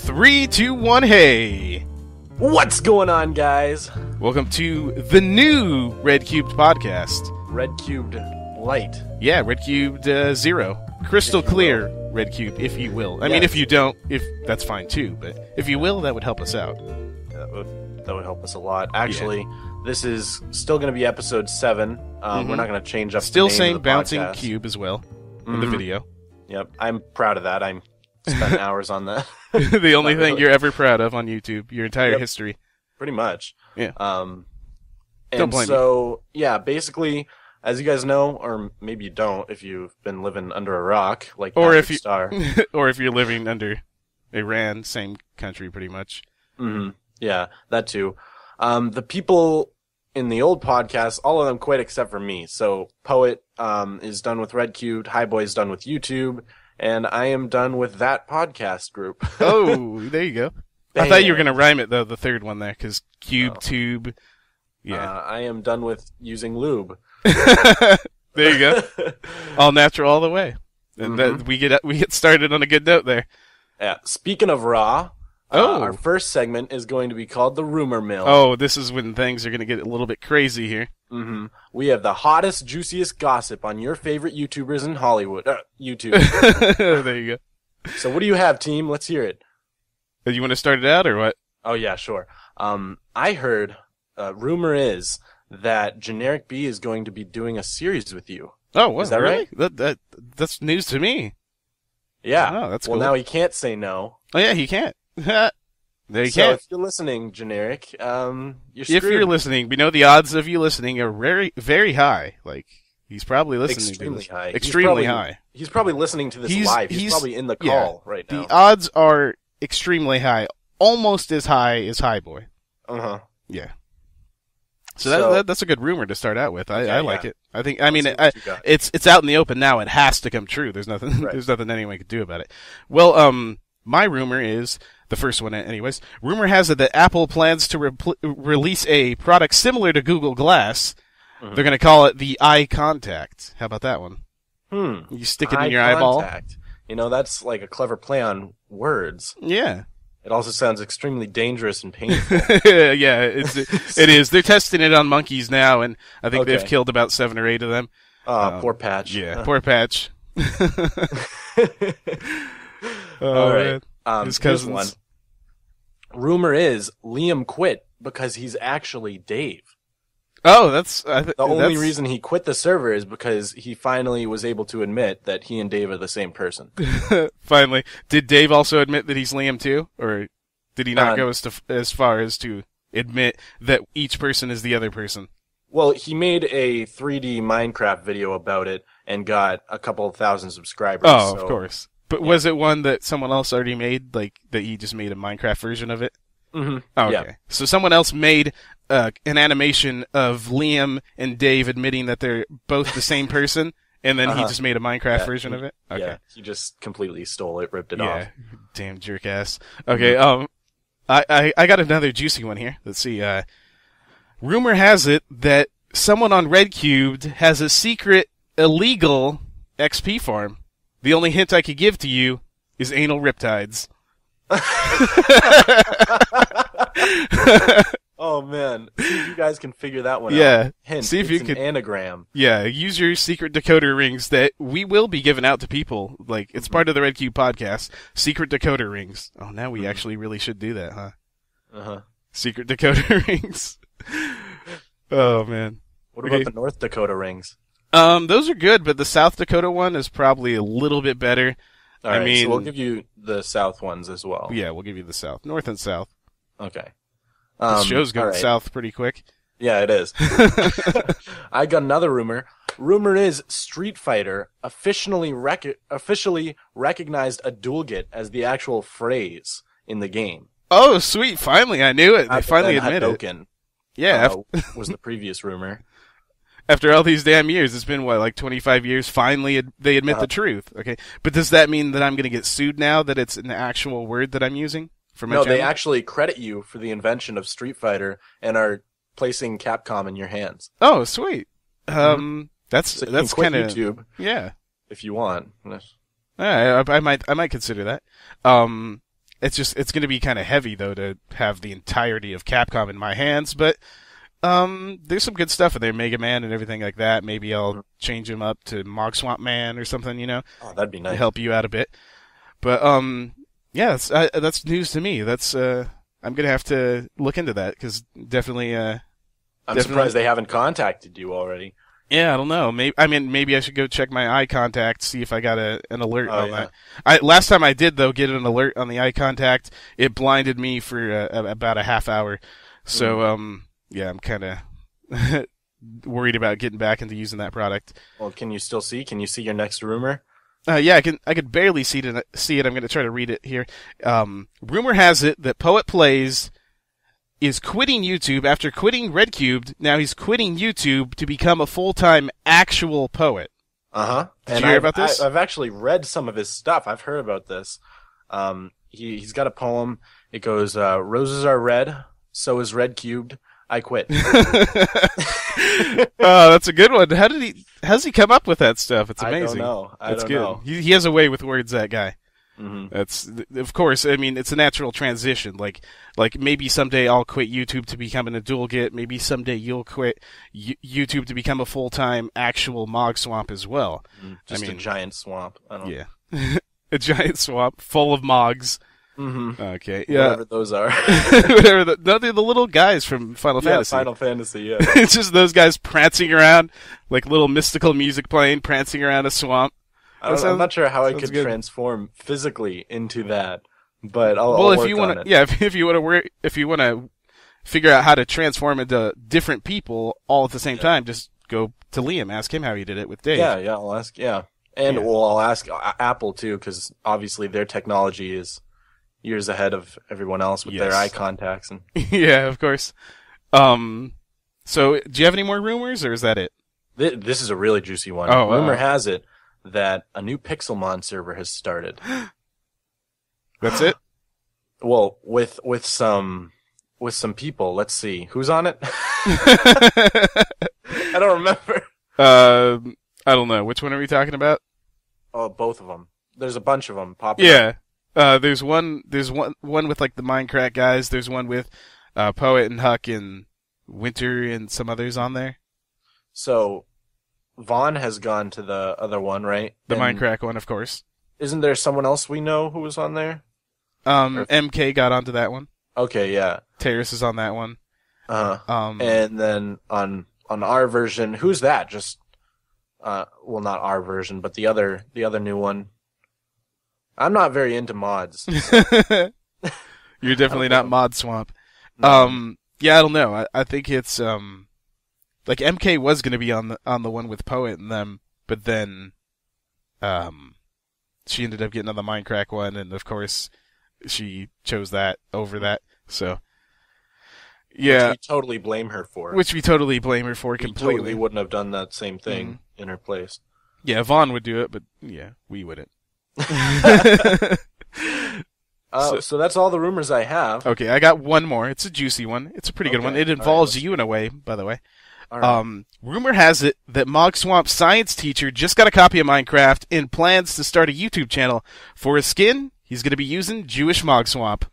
3, 2, 1, hey! What's going on, guys? Welcome to the new RedCubed podcast. RedCubed Light. Yeah, RedCubed 0. Crystal clear RedCubed, if you will. I mean, if you don't, that's fine too, but if you will, that would help us out. That would help us a lot. Actually, This is still going to be episode 7. We're not going to change up Still the name same of the bouncing podcast. cube as well in the video. Yep, I'm proud of that. I spent hours on that. The only thing you're ever proud of on YouTube, your entire history. Pretty much. Yeah. And Don't blame so, yeah, basically, as you guys know, or maybe you don't if you've been living under a rock, like Or Patrick if you, Star. or if you're living under Iran, same country pretty much. Yeah, that too. The people in the old podcast, all of them quit except for me. So Poet is done with RedCubed, Highboy's done with YouTube, and I am done with that podcast group. Oh, there you go. I thought you were going to rhyme it, though, the third one there, because cube, tube, yeah. I am done with using lube. There you go. All natural all the way. And that we get started on a good note there. Yeah. Speaking of raw, Oh. our first segment is going to be called the Rumor Mill. Oh, this is when things are going to get a little bit crazy here. We have the hottest, juiciest gossip on your favorite YouTubers in Hollywood. YouTube. There you go. So what do you have, team? Let's hear it. You want to start it out, or what? Oh, yeah, sure. I heard, rumor is that Generic B is going to be doing a series with you. Oh, what? Is that really? right? That's news to me. Yeah. Oh, that's well, cool. now he can't say no. Oh, yeah, he can't. There you So can't. if you're listening, Generic, you're screwed. If you're listening, we know the odds of you listening are very, very high. Like, he's probably listening Extremely to this. high. Extremely high. He's probably listening to this live. He's probably in the call right now. The odds are extremely high. Almost as high as Highboy. Uh-huh. Yeah. So that's a good rumor to start out with. I like it. I mean, it's out in the open now. It has to come true. There's nothing. Right. There's nothing anyone could do about it. Well, my rumor is the first one, anyways. Rumor has it that Apple plans to release a product similar to Google Glass. They're going to call it the Eye Contact. How about that one? You stick it in your eyeball. You know, that's like a clever play on words. Yeah. It also sounds extremely dangerous and painful. Yeah, it is. They're testing it on monkeys now, and I think they've killed about 7 or 8 of them. Poor Patch. Yeah, poor Patch. All right. His Here's cousins. one. Rumor is Liam quit because he's actually Dave. Oh, that's The only reason he quit the server is because he finally was able to admit that he and Dave are the same person. Finally. Did Dave also admit that he's Liam too? Or did he not go as far as to admit that each person is the other person? Well, he made a 3D Minecraft video about it and got a couple thousand subscribers. Oh, of course. But was it one that someone else already made? Like, that he just made a Minecraft version of it? Mm-hmm. Oh, okay. Yeah. So someone else made an animation of Liam and Dave admitting that they're both the same person, and then he just made a Minecraft version of it? Okay. Yeah, he just completely stole it, ripped it off. Damn jerk ass. Okay, I got another juicy one here. Let's see. Rumor has it that someone on RedCubed has a secret, illegal XP farm. The only hint I could give to you is anal riptides. Oh man, see if you guys can figure that one out. Yeah, Hint, see if it's you can. Anagram. Yeah, use your secret decoder rings that we will be giving out to people. Like, it's part of the RedCube podcast. Secret decoder rings. Oh, now we actually really should do that, huh? Uh-huh. Secret decoder rings. Oh man. What about the North Dakota rings? Those are good, but the South Dakota one is probably a little bit better. All right, so we'll give you the South ones as well. Yeah, we'll give you the South. North and South. Okay. This show's going south pretty quick. Yeah, it is. I got another rumor. Rumor is Street Fighter officially recognized ADuelGet as the actual phrase in the game. Oh, sweet. Finally, I knew it. They finally admitted it. Yeah. Was the previous rumor. After all these damn years, it's been, what, like 25 years, finally they admit the truth. Okay. But does that mean that I'm going to get sued now that it's an actual word that I'm using for my channel? They actually credit you for the invention of Street Fighter and are placing Capcom in your hands. Oh, sweet. That's so that's kind of YouTube. Yeah. If you want. I might consider that. it's going to be kind of heavy though to have the entirety of Capcom in my hands, but there's some good stuff in there, Mega Man and everything like that. Maybe I'll change him up to Mogswamp Man or something, you know. Oh, that'd be nice. To help you out a bit. But yeah, that's news to me. That's I'm gonna have to look into that because definitely. I'm surprised they haven't contacted you already. Yeah, I don't know. Maybe I should go check my eye contact, see if I got an alert on yeah. that. Last time I did though get an alert on the eye contact, it blinded me for about a half hour. So yeah, I'm kind of worried about getting back into using that product. Well, can you still see? Can you see your next rumor? Yeah, I could barely see it. I'm going to try to read it here. Rumor has it that Poet Plays is quitting YouTube after quitting RedCubed. Now he's quitting YouTube to become a full-time actual poet. Uh-huh. Did you hear about this? I've actually read some of his stuff. I've heard about this. He's got a poem. It goes, roses are red, so is RedCubed. I quit. Oh, that's a good one. How's he come up with that stuff? It's amazing. I don't know. That's good. He has a way with words, that guy. Mm-hmm. That's, of course, I mean, it's a natural transition. Like maybe someday I'll quit YouTube to become an ADuelGet. Maybe someday you'll quit YouTube to become a full-time actual Mogswamp as well. Just a giant swamp. I don't know. Yeah. A giant swamp full of Mogs. Mm-hmm. Okay. Yeah. Whatever those are. They're the little guys from Final Fantasy. Final Fantasy, yeah. It's just those guys prancing around, like little mystical music playing, prancing around a swamp. I'm not sure how I could good. transform physically into that, but I'll if work you want on to, it. yeah, if you want to figure out how to transform into different people all at the same time, just go to Liam, ask him how he did it with Dave. Yeah, I'll ask. Yeah, and I'll ask Apple too, because obviously their technology is years ahead of everyone else with their eye contacts and. Yeah, of course. So do you have any more rumors, or is that it? This is a really juicy one. Oh, Rumor has it that a new Pixelmon server has started. That's it? Well, with some people. Let's see. Who's on it? I don't remember. I don't know. Which one are we talking about? Oh, both of them. There's a bunch of them popping up. Yeah. There's one with like the Minecraft guys. There's one with Poet and Huck and Winter and some others on there. So Vaughn has gone to the other one, right? The Minecraft one, of course. Isn't there someone else we know who was on there? MK got onto that one. Okay, yeah. Terrace is on that one. And then on our version, who's that? Just well, not our version, but the other new one. I'm not very into mods. So. You're definitely not Mogswamp. No. Yeah, I don't know. I think it's like MK was going to be on the one with Poet and them, but then she ended up getting on the Minecraft one, and of course she chose that over that. So yeah, which we totally blame her for. completely. We totally wouldn't have done that same thing in her place. Yeah, Vaughn would do it, but yeah, we wouldn't. So that's all the rumors I have. Okay, I got one more. It's a juicy one. It's a pretty good one. It involves you in a way, by the way. Right. Rumor has it that Mogswamp science teacher just got a copy of Minecraft and plans to start a YouTube channel. For his skin, he's going to be using Jewish Mogswamp.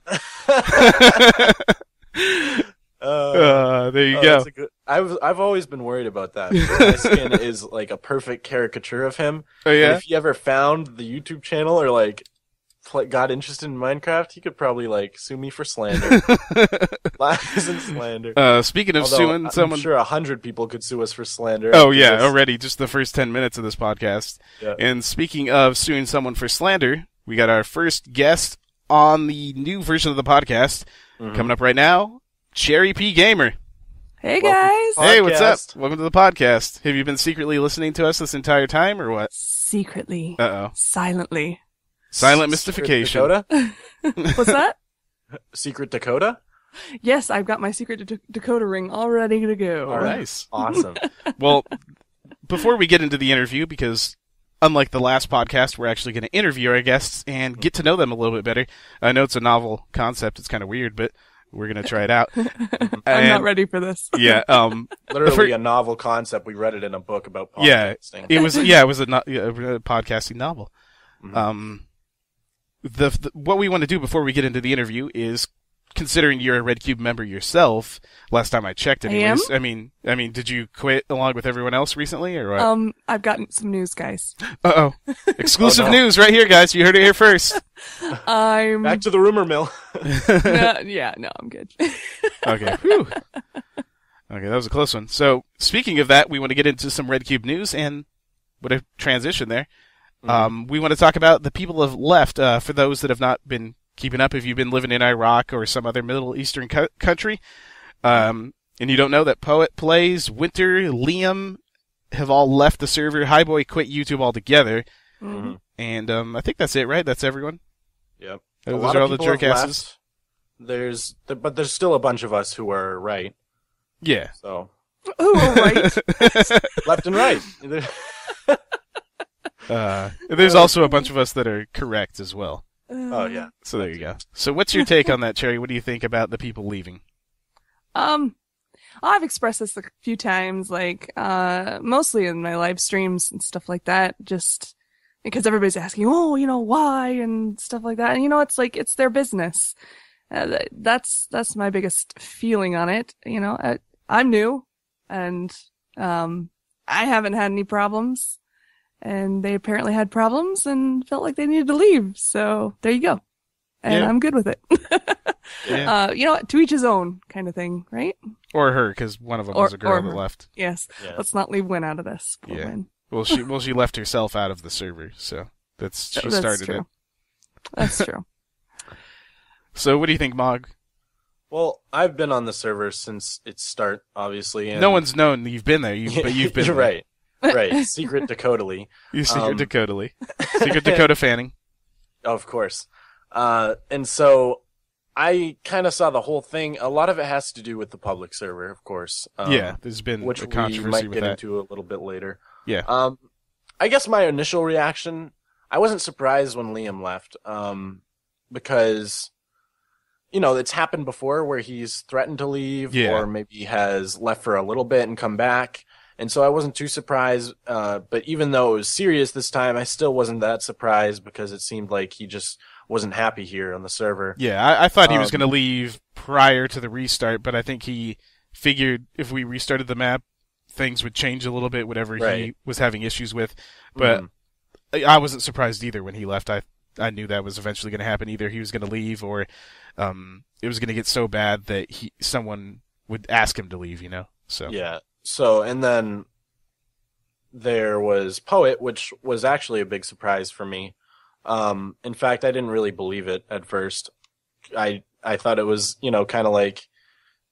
There you go. I've always been worried about that. My skin is like a perfect caricature of him. Oh yeah. And if he ever found the YouTube channel or like got interested in Minecraft, he could probably like sue me for slander. Lies and slander. Speaking of suing someone, I'm sure 100 people could sue us for slander. Oh yeah, already just the first 10 minutes of this podcast. Yeah. And speaking of suing someone for slander, we got our first guest on the new version of the podcast coming up right now. CherryPGamer. Hey guys! Hey, what's up? Welcome to the podcast. Have you been secretly listening to us this entire time, or what? Secretly. Uh-oh. Silently. Silent mystification. Dakota? What's that? Secret Dakota? Yes, I've got my secret Dakota ring all ready to go. Oh, nice. Awesome. Well, before we get into the interview, because unlike the last podcast, we're actually going to interview our guests and get to know them a little bit better. I know it's a novel concept. It's kind of weird, but we're going to try it out. I'm not ready for this. Yeah. Literally a novel concept. We read it in a book about podcasting. It was a podcasting novel. what we want to do before we get into the interview is, considering you're a RedCubed member yourself, last time I checked anyways, I mean, did you quit along with everyone else recently, or what? I've gotten some news, guys. Uh-oh. Exclusive news right here, guys. You heard it here first. I'm... Back to the rumor mill. No, I'm good. Okay. Whew. Okay, that was a close one. So, speaking of that, we want to get into some RedCubed news, and what a transition there. We want to talk about the people who have left, for those that have not been keeping up. If you've been living in Iraq or some other Middle Eastern country, and you don't know that Poet Plays, Winter, Liam have all left the server. Highboy quit YouTube altogether. Mm-hmm. And I think that's it, right? That's everyone? Yep. Those are all the jerkasses. But there's still a bunch of us who are right. Yeah. So. Ooh, right. Left and right. There's also a bunch of us that are correct as well. Oh, yeah. So there you go. So what's your take on that, Cherry? What do you think about the people leaving? I've expressed this a few times, mostly in my live streams and stuff like that, just because everybody's asking, why and stuff like that. And it's their business. That's my biggest feeling on it. I'm new and, I haven't had any problems. And they apparently had problems and felt like they needed to leave. So there you go. And I'm good with it. Yeah. To each his own kind of thing, right? Or her, because one of them was a girl that left. Yes. Yeah. Let's not leave Win out of this. Poor Win. Well, she left herself out of the server, so she started true. it. That's true. So what do you think, Mog? Well, I've been on the server since its start, obviously. And no one's known that you've been there, but you've been You're there. Right. Right. Secret Dakota-ly. You secret Dakota-ly. Secret Dakota fanning. Of course. And so I kind of saw the whole thing. A lot of it has to do with the public server, of course. There's been which a controversy we might with get that. into a little bit later. Yeah. I guess my initial reaction, I wasn't surprised when Liam left, because, it's happened before where he's threatened to leave, or maybe has left for a little bit and come back. And so I wasn't too surprised, but even though it was serious this time, I still wasn't that surprised because it seemed like he just wasn't happy here on the server. Yeah, I thought he was going to leave prior to the restart, but I think he figured if we restarted the map, things would change a little bit, whatever he was having issues with. But I wasn't surprised either when he left. I knew that was eventually going to happen. Either he was going to leave or it was going to get so bad that someone would ask him to leave, So yeah. So, and then there was Poet, which was actually a big surprise for me. In fact, I didn't really believe it at first. I thought it was, kind of like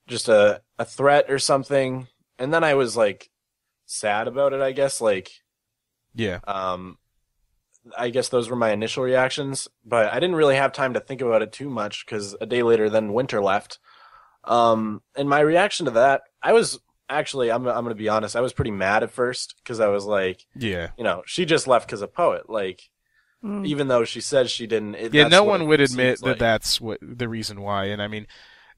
just a threat or something. And then I was sad about it, I guess. I guess those were my initial reactions, but I didn't really have time to think about it too much because a day later then Winter left. And my reaction to that, I was actually, I'm going to be honest, I was pretty mad at first because I was like, she just left because of Poet. Even though she said she didn't. No one would admit that that's what the reason why. And I mean,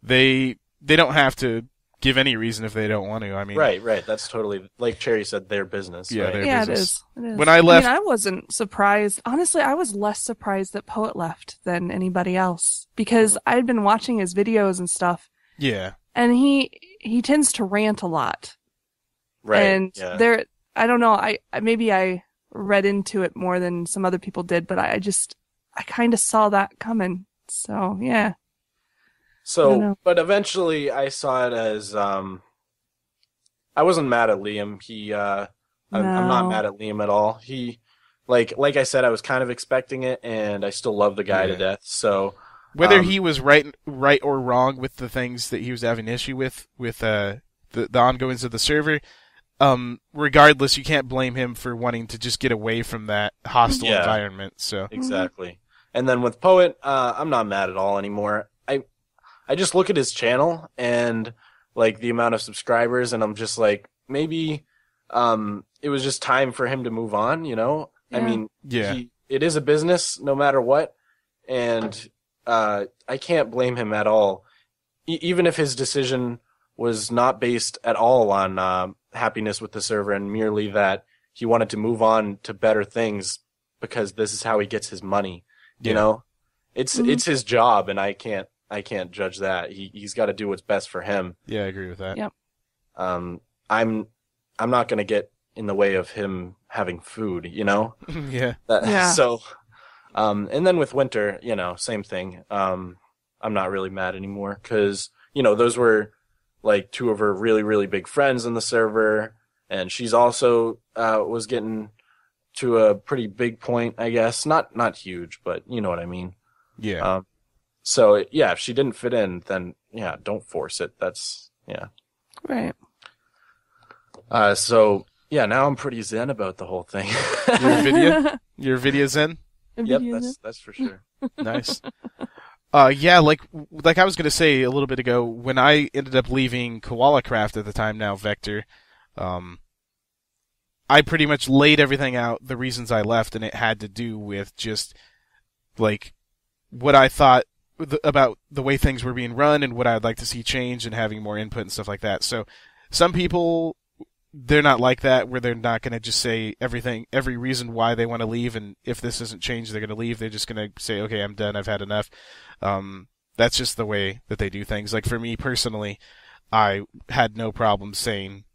they don't have to give any reason if they don't want to. I mean, right. That's totally, like Cherry said, their business. Yeah, right? their business. It is. When I left, I wasn't surprised. Honestly, I was less surprised that Poet left than anybody else because I had been watching his videos and stuff. Yeah. And he tends to rant a lot. Right. And I don't know, maybe I read into it more than some other people did, but I kind of saw that coming. So, yeah. So, but eventually I saw it as, I wasn't mad at Liam. I'm not mad at Liam at all. He, like I said, I was kind of expecting it and I still love the guy to death. So, whether he was right or wrong with the things that he was having issue with the ongoings of the server, regardless, you can't blame him for wanting to just get away from that hostile environment. So exactly. And then with Poet, I'm not mad at all anymore. I just look at his channel and the amount of subscribers, and I'm just like, maybe it was just time for him to move on. Yeah. I mean, it is a business no matter what, and I can't blame him at all, even if his decision was not based at all on happiness with the server and merely that he wanted to move on to better things because this is how he gets his money. You know, it's his job, and I can't judge that. He's got to do what's best for him. Yeah, I agree with that. Yep. I'm not going to get in the way of him having food, you know? Yeah. So, and then with Winter, you know, same thing. I'm not really mad anymore because, you know, those were like two of her really, really big friends in the server. And she's also, was getting to a pretty big point, I guess. Not huge, but you know what I mean. Yeah. So yeah, if she didn't fit in, then yeah, don't force it. That's, yeah. Right. So yeah, now I'm pretty zen about the whole thing. Your video zen? Yep, that's for sure. Nice. Yeah, like I was gonna say a little bit ago, when I ended up leaving Koala Craft at the time, now Vector, I pretty much laid everything out, the reasons I left, and it had to do with just like what I thought about the way things were being run and what I'd like to see change and having more input and stuff like that. So some people, they're not like that, where they're not going to just say every reason why they want to leave, and if this isn't changed, they're going to leave. They're just going to say, okay, I'm done, I've had enough. That's just the way that they do things. Like for me personally, I had no problem saying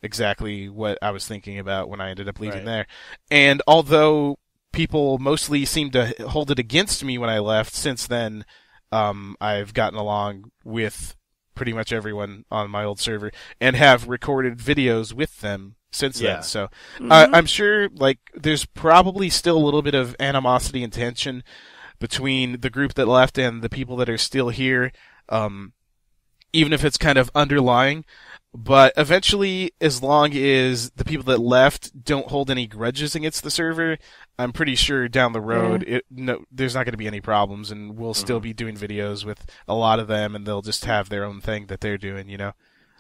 exactly what I was thinking about when I ended up leaving there. And although people mostly seem to hold it against me when I left, since then I've gotten along with pretty much everyone on my old server and have recorded videos with them since then. So I'm sure like there's probably still a little bit of animosity and tension between the group that left and the people that are still here, even if it's kind of underlying. But eventually, as long as the people that left don't hold any grudges against the server, I'm pretty sure down the road, there's not going to be any problems, and we'll still be doing videos with a lot of them, and they'll just have their own thing that they're doing, you know?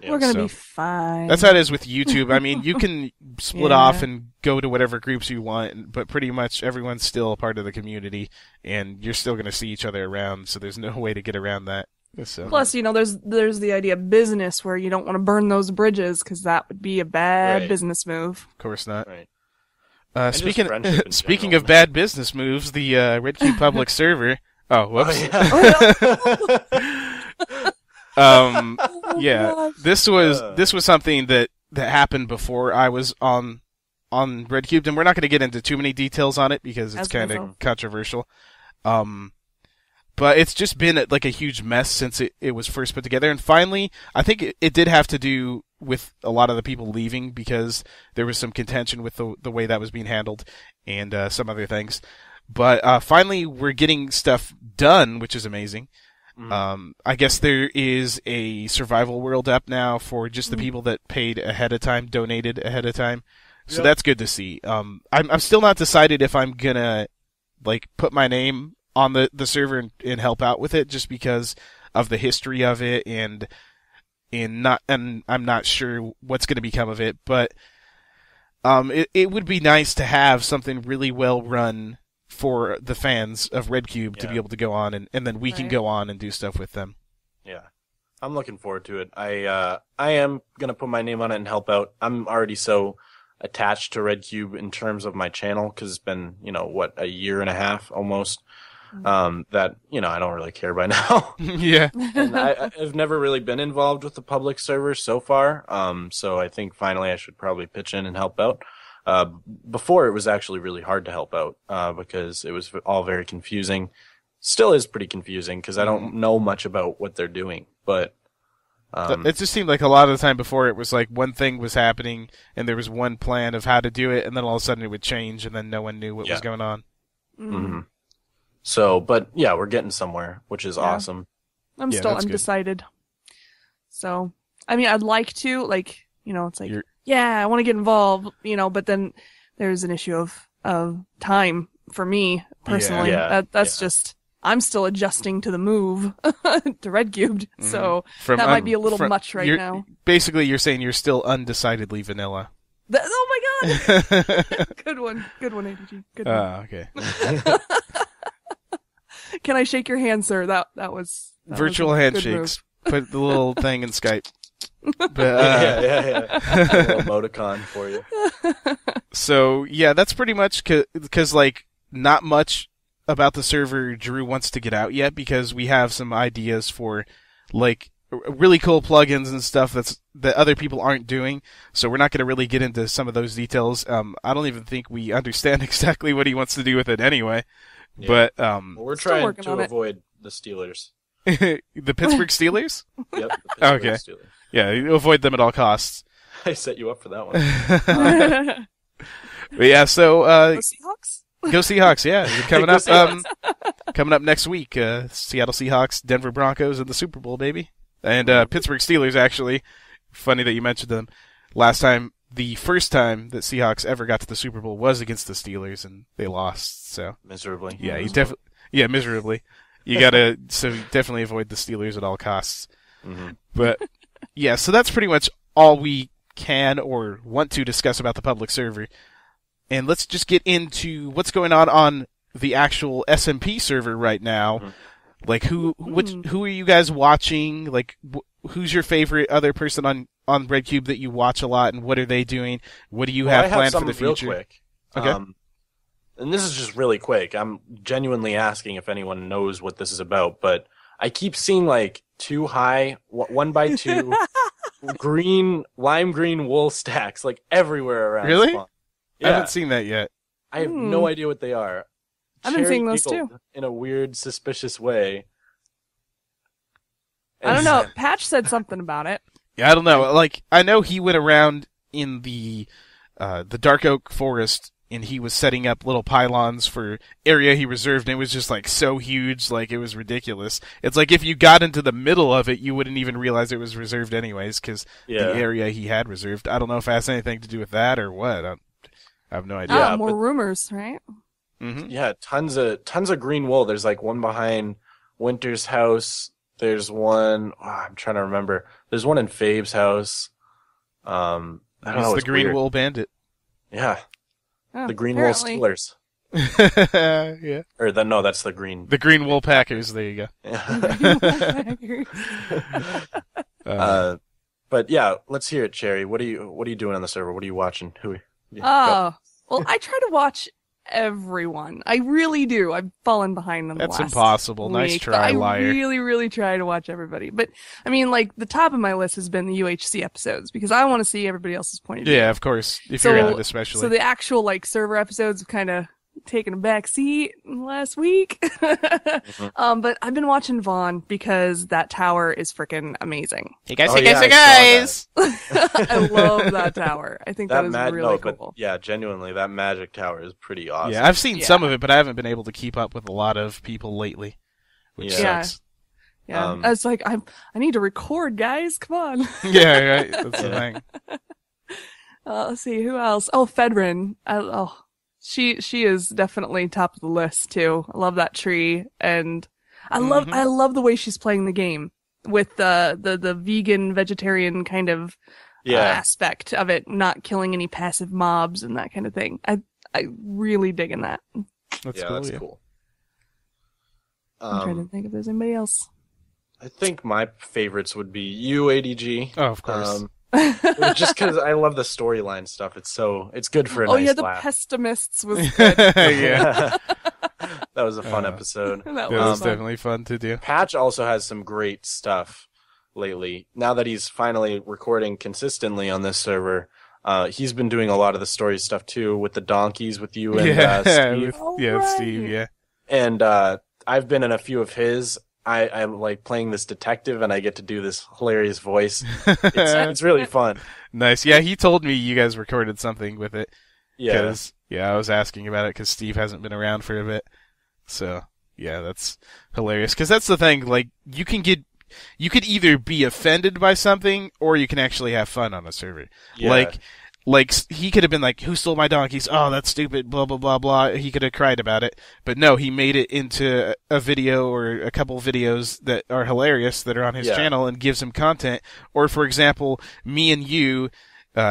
Yeah. We're going to be fine. That's how it is with YouTube. I mean, you can split off and go to whatever groups you want, but pretty much everyone's still a part of the community, and you're still going to see each other around, so there's no way to get around that. So. Plus, you know, there's the idea of business where you don't want to burn those bridges because that would be a bad business move. Of course not. Right. Speaking of bad business moves, the RedCubed public server. Oh, whoops. This was something that happened before I was on RedCubed, and we're not going to get into too many details on it because it's kind of controversial. But it's just been like a huge mess since it was first put together. And finally, I think it did have to do with a lot of the people leaving because there was some contention with the way that was being handled and some other things. But finally, we're getting stuff done, which is amazing. I guess there is a survival world up now for just the people that paid ahead of time, donated ahead of time. So that's good to see. I'm still not decided if I'm gonna like put my name on the server and help out with it, just because of the history of it, and I'm not sure what's going to become of it. But it would be nice to have something really well run for the fans of RedCubed to be able to go on, and then we can go on and do stuff with them. Yeah, I'm looking forward to it. I am going to put my name on it and help out. I'm already so attached to RedCubed in terms of my channel because it's been, a year and a half almost. That, I don't really care by now. Yeah. And I've never really been involved with the public server so far. So I think finally I should probably pitch in and help out. Before it was actually really hard to help out, because it was all very confusing. Still is pretty confusing because I don't know much about what they're doing, but, it just seemed like a lot of the time before it was like one thing was happening and there was one plan of how to do it, and then all of a sudden it would change and then no one knew what was going on. Mm-hmm. So, but yeah, we're getting somewhere, which is awesome. I'm still undecided. Good. So, I mean, I'd like to, it's like, I want to get involved, but then there's an issue of time for me personally. That's just, I'm still adjusting to the move to RedCubed. So that might be a little much right now. Basically, you're saying you're still undecidedly vanilla. Oh my god! Good one, ADG. Good one. Okay. Can I shake your hand, sir? That was virtual handshakes. Put the little thing in Skype. But, a little emoticon for you. So yeah, that's pretty much because not much about the server Drew wants to get out yet, because we have some ideas for, like, really cool plugins and stuff that other people aren't doing. So we're not going to really get into some of those details. I don't even think we understand exactly what he wants to do with it anyway. Yeah. But well, we're trying to avoid the Steelers. The Pittsburgh Steelers? Yep. The Pittsburgh Steelers. Yeah, avoid them at all costs. I set you up for that one. But yeah, so Go Seahawks? Go Seahawks, yeah. Coming up coming up next week, Seattle Seahawks, Denver Broncos in the Super Bowl, baby. And Pittsburgh Steelers, actually. Funny that you mentioned them. The first time that Seahawks ever got to the Super Bowl was against the Steelers, and they lost. So miserably. Yeah, miserably. You definitely avoid the Steelers at all costs. Mm-hmm. But yeah, so that's pretty much all we can or want to discuss about the public server. And let's just get into what's going on the actual SMP server right now. Mm-hmm. Like, who are you guys watching? Like, who's your favorite other person on RedCubed that you watch a lot, and what are they doing? What do you have planned for the future? Real quick. Okay. And this is just really quick. I'm genuinely asking if anyone knows what this is about, but I keep seeing like 2 high, 1x2 lime green wool stacks like everywhere around. Really? Spawn. Yeah. I haven't seen that yet. I have no idea what they are. I've been seeing those too. In a weird, suspicious way. I don't know. Patch said something about it. Yeah, I don't know. Like, I know he went around in the Dark Oak Forest, and he was setting up little pylons for area he reserved, and it was just like so huge, like it was ridiculous. It's like if you got into the middle of it, you wouldn't even realize it was reserved anyways, because the area he had reserved. I don't know if it has anything to do with that or what. I have no idea. More rumors, right? Mm-hmm. Yeah, tons of green wool. There's like one behind Winter's house. There's one. I'm trying to remember. There's one in Fabe's house. I don't know. The Green Wool Bandit. Yeah. Oh, the Green apparently. Wool Steelers. Yeah. Or no, that's the Green. The Green Wool Packers. There you go. Yeah. But yeah, let's hear it, Cherry. What are you doing on the server? What are you watching? Well, I try to watch everyone. I really do. I've fallen behind on the last impossible. Nice week, try, liar. I really, really try to watch everybody. But, I mean, like, the top of my list has been the UHC episodes, because I want to see everybody else's point of view. Yeah, of course. If you're in it, especially. So the actual, like, server episodes have kind of taken a back seat last week. Mm-hmm. But I've been watching Vaughn because that tower is freaking amazing. Hey guys, I love that tower. I think that is really cool. But yeah, genuinely, that magic tower is pretty awesome. Yeah, I've seen some of it, but I haven't been able to keep up with a lot of people lately, which sucks. Yeah, I was like, I need to record, guys. Come on. Yeah, right. That's the thing. Let's see, who else? Oh, Fedrin. She is definitely top of the list too. I love that tree, and I love the way she's playing the game with the vegan vegetarian kind of aspect of it, not killing any passive mobs and that kind of thing. I really digging that. That's cool. I'm trying to think if there's anybody else. I think my favorites would be you, ADG. Oh, of course. Just because I love the storyline stuff. It's good for a nice the laugh. Pessimists was good. Yeah. That was a fun episode. That was definitely fun to do. Patch also has some great stuff lately. Now that he's finally recording consistently on this server, he's been doing a lot of the story stuff too, with the donkeys, with you and Steve. Steve, yeah. And I've been in a few of his. I'm like playing this detective, and I get to do this hilarious voice. It's really fun. Nice. Yeah, he told me you guys recorded something with it. Yeah. I was asking about it because Steve hasn't been around for a bit. So, yeah, that's hilarious. Because that's the thing, like, you could either be offended by something, or you can actually have fun on a server. Yeah. Like, he could have been like, who stole my donkeys? Oh, that's stupid, blah, blah, blah, blah. He could have cried about it. But no, he made it into a video or a couple videos that are hilarious that are on his channel and gives him content. Or, for example, me and you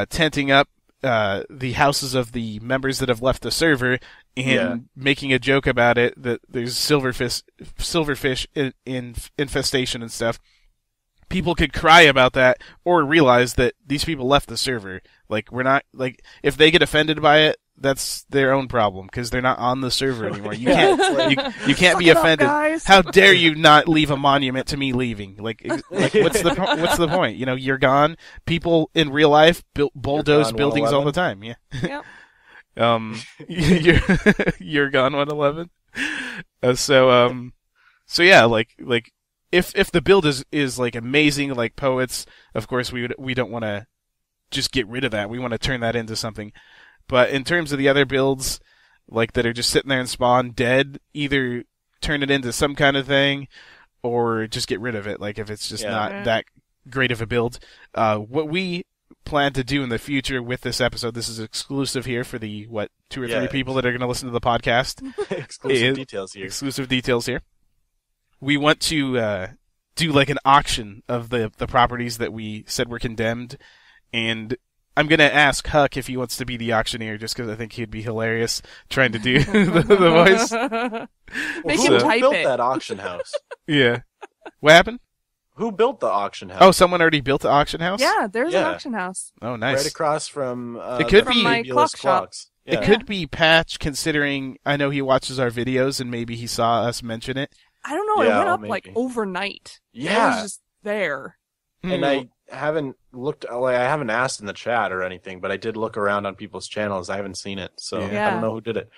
tenting up the houses of the members that have left the server and making a joke about it, that there's silverfish infestation and stuff. People could cry about that or realize that these people left the server. Like, we're not, like, if they get offended by it, that's their own problem because they're not on the server anymore. You can't you can't be Suck it up, offended. guys. How dare you not leave a monument to me leaving? Like what's the point? You know, you're gone. People in real life bulldoze buildings all the time. Yeah. Yep. You're gone 111. So yeah, like if the build is like amazing, like Poets, of course we don't want to just get rid of that. We want to turn that into something. But in terms of the other builds, like that are just sitting there and spawn dead, either turn it into some kind of thing, or just get rid of it. Like if it's just not that great of a build. What we plan to do in the future with this episode, this is exclusive here for the 2 or 3 people that are going to listen to the podcast. Exclusive details here. We want to do like an auction of the properties that we said were condemned, and I'm going to ask Huck if he wants to be the auctioneer, just because I think he'd be hilarious trying to do the voice. Make him type Who built it. that auction house? Yeah. What happened? Who built the auction house? Oh, someone already built the auction house? Yeah, there's an auction house. Oh, nice. Right across from It could the be- my fabulous clock shop. clocks. Yeah. It could be Patch, considering I know he watches our videos and maybe he saw us mention it. I don't know. Yeah, it went up maybe. like overnight. Yeah. It was just there. And I haven't looked, like, I haven't asked in the chat or anything, but I did look around on people's channels. I haven't seen it, so Yeah. I don't know who did it.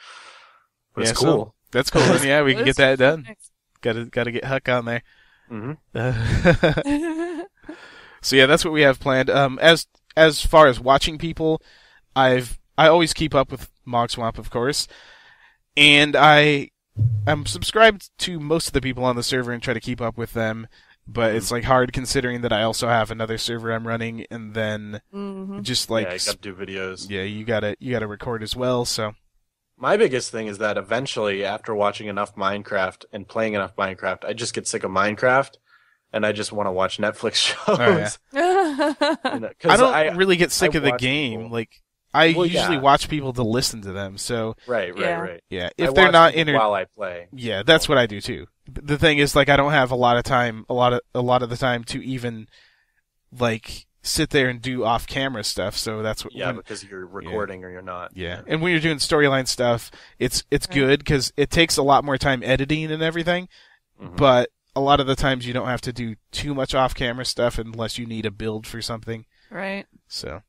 But Yeah, it's so cool. that's cool. And yeah, we can get that done. Nice. Got to get Huck on there. Mm-hmm. So yeah, that's what we have planned. As far as watching people, I always keep up with Mogswamp, of course, and I'm subscribed to most of the people on the server and try to keep up with them. But it's like hard considering that I also have another server I'm running, and then just like Yeah, you gotta do videos. yeah, you gotta record as well. So My biggest thing is that eventually, after watching enough Minecraft and playing enough Minecraft, I just get sick of Minecraft, and I just want to watch Netflix shows. yeah. You know, I don't really get sick of the watch game. people. Like I Well, usually yeah. watch people to listen to them. So Right. yeah, I if they're watch not people while I play. yeah, that's what I do too. The thing is, like, I don't have a lot of time, a lot of the time to even like sit there and do off-camera stuff. So that's what. Yeah, because you're recording or you're not. Yeah, and when you're doing storyline stuff, it's good because it takes a lot more time editing and everything. Mhm. But a lot of the times you don't have to do too much off-camera stuff unless you need a build for something. Right. So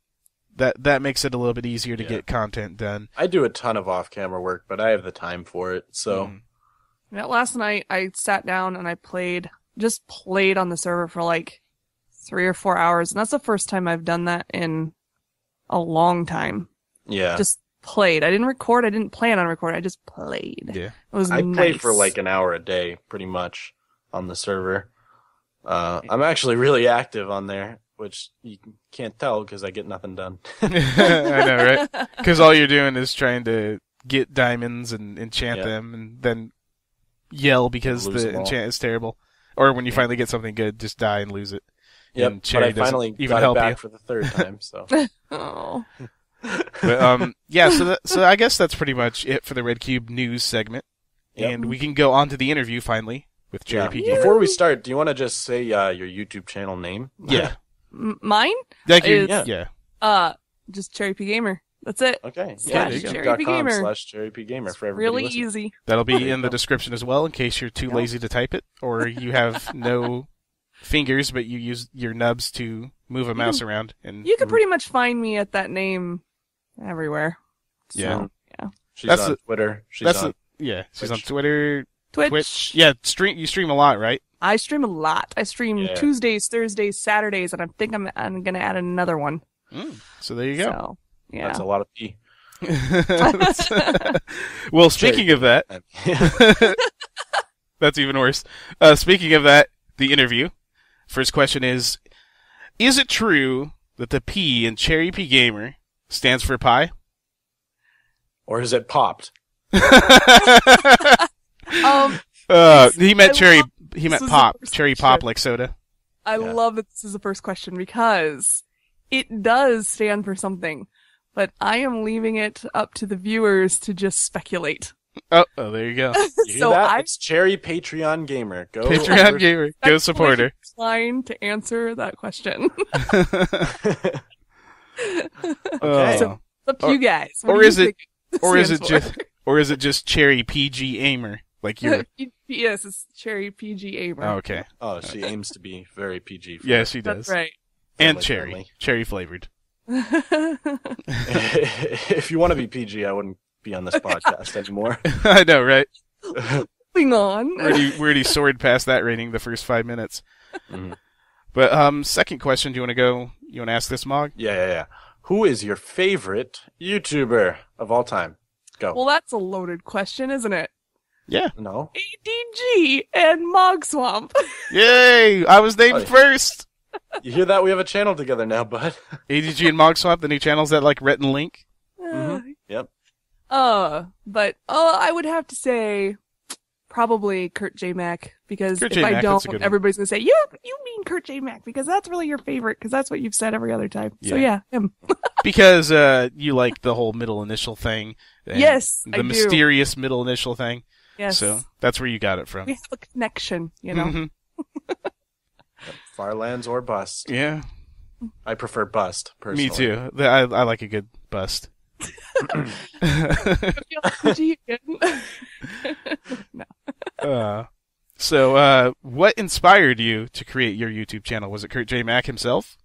that makes it a little bit easier to Yeah. get content done. I do a ton of off-camera work, but I have the time for it. So Yeah, last night I sat down and I played on the server for like 3 or 4 hours, and that's the first time I've done that in a long time. yeah, Just played. I didn't record. I didn't plan on recording. I just played. Yeah. It was I nice. play for like an hour a day, pretty much, on the server. I'm actually really active on there, which you can't tell because I get nothing done. I know, right? Because all you're doing is trying to get diamonds and enchant Yeah. them, and then yell because Lose the them all. enchant is terrible. Or when you finally get something good, just die and lose it. Yep, And but Cherry I doesn't finally even got help it back you. for the third time. So Oh. But yeah, so I guess that's pretty much it for the RedCubed news segment, Yep. and we can go on to the interview finally with yeah. CherryPGamer. Before we start, do you want to just say your YouTube channel name? Yeah, Mine? like you, Is- yeah. Just CherryPGamer. That's it. Okay. Yeah, there you go. CherryPGamer. YouTube.com/CherryPGamer for everybody. Really listening. easy. That'll There be you in the go. description as well, in case you're too Yeah. lazy to type it, or you have no fingers, but you use your nubs to move a mouse around. And You can pretty much find me at that name everywhere. So, Yeah. yeah. She's That's on the- Twitter. She's that's on. yeah. She's on Twitch. Twitter, Twitch. Twitch. Yeah, you stream a lot, right? I stream a lot. I stream Yeah. Tuesdays, Thursdays, Saturdays, and I think I'm gonna add another one. So there you go. So, yeah. That's a lot of pee. Well, speaking of that, that's even worse. Speaking of that, the interview. First question is it true that the P in CherryPGamer stands for pie? Or is it popped? He meant I cherry. love- He meant this is pop. the first Cherry question. pop like soda. I Yeah. love that this is the first question because it does stand for something, but I am leaving it up to the viewers to just speculate. Oh, there you go. You hear So that? It's Cherry Patreon Gamer. Go Patreon over- gamer, go support her. Line to answer that question. Okay. So, it's up to you guys. What or do you is it- think? Or is it stands just CherryPGamer? Like you're. Yes, it's CherryPGamer. Oh, okay. Oh, she aims to be very PG. Yeah, she does. That's right. And Family cherry flavored. If you want to be PG, I wouldn't be on this podcast anymore. I know, right? Moving on. We already soared past that rating the first 5 minutes. Mhm. But second question, do you want to go? You want to ask this, Mog? Yeah. Who is your favorite YouTuber of all time? Go. Well, that's a loaded question, isn't it? Yeah. No? ADG and Mogswamp. Yay! I was named Oh, yeah. first. You hear that? We have a channel together now, bud. ADG and Mogswamp, the new channels that like Rhett and Link. Yep. But I would have to say probably Kurt J. Mac, because Kurt if J. I Mac, that's a don't, good one. everybody's gonna say you mean Kurt J. Mac, because that's really your favorite, because that's what you've said every other time. So yeah, him. Because you like the whole middle initial thing. And Yes, the I do. mysterious middle initial thing. Yes. So that's where you got it from. We have a connection, you know. Mhm. Farlands or bust. Yeah, I prefer bust, personally. me too. I like a good bust. Gee, again. So, what inspired you to create your YouTube channel? Was it Kurt J. Mac himself?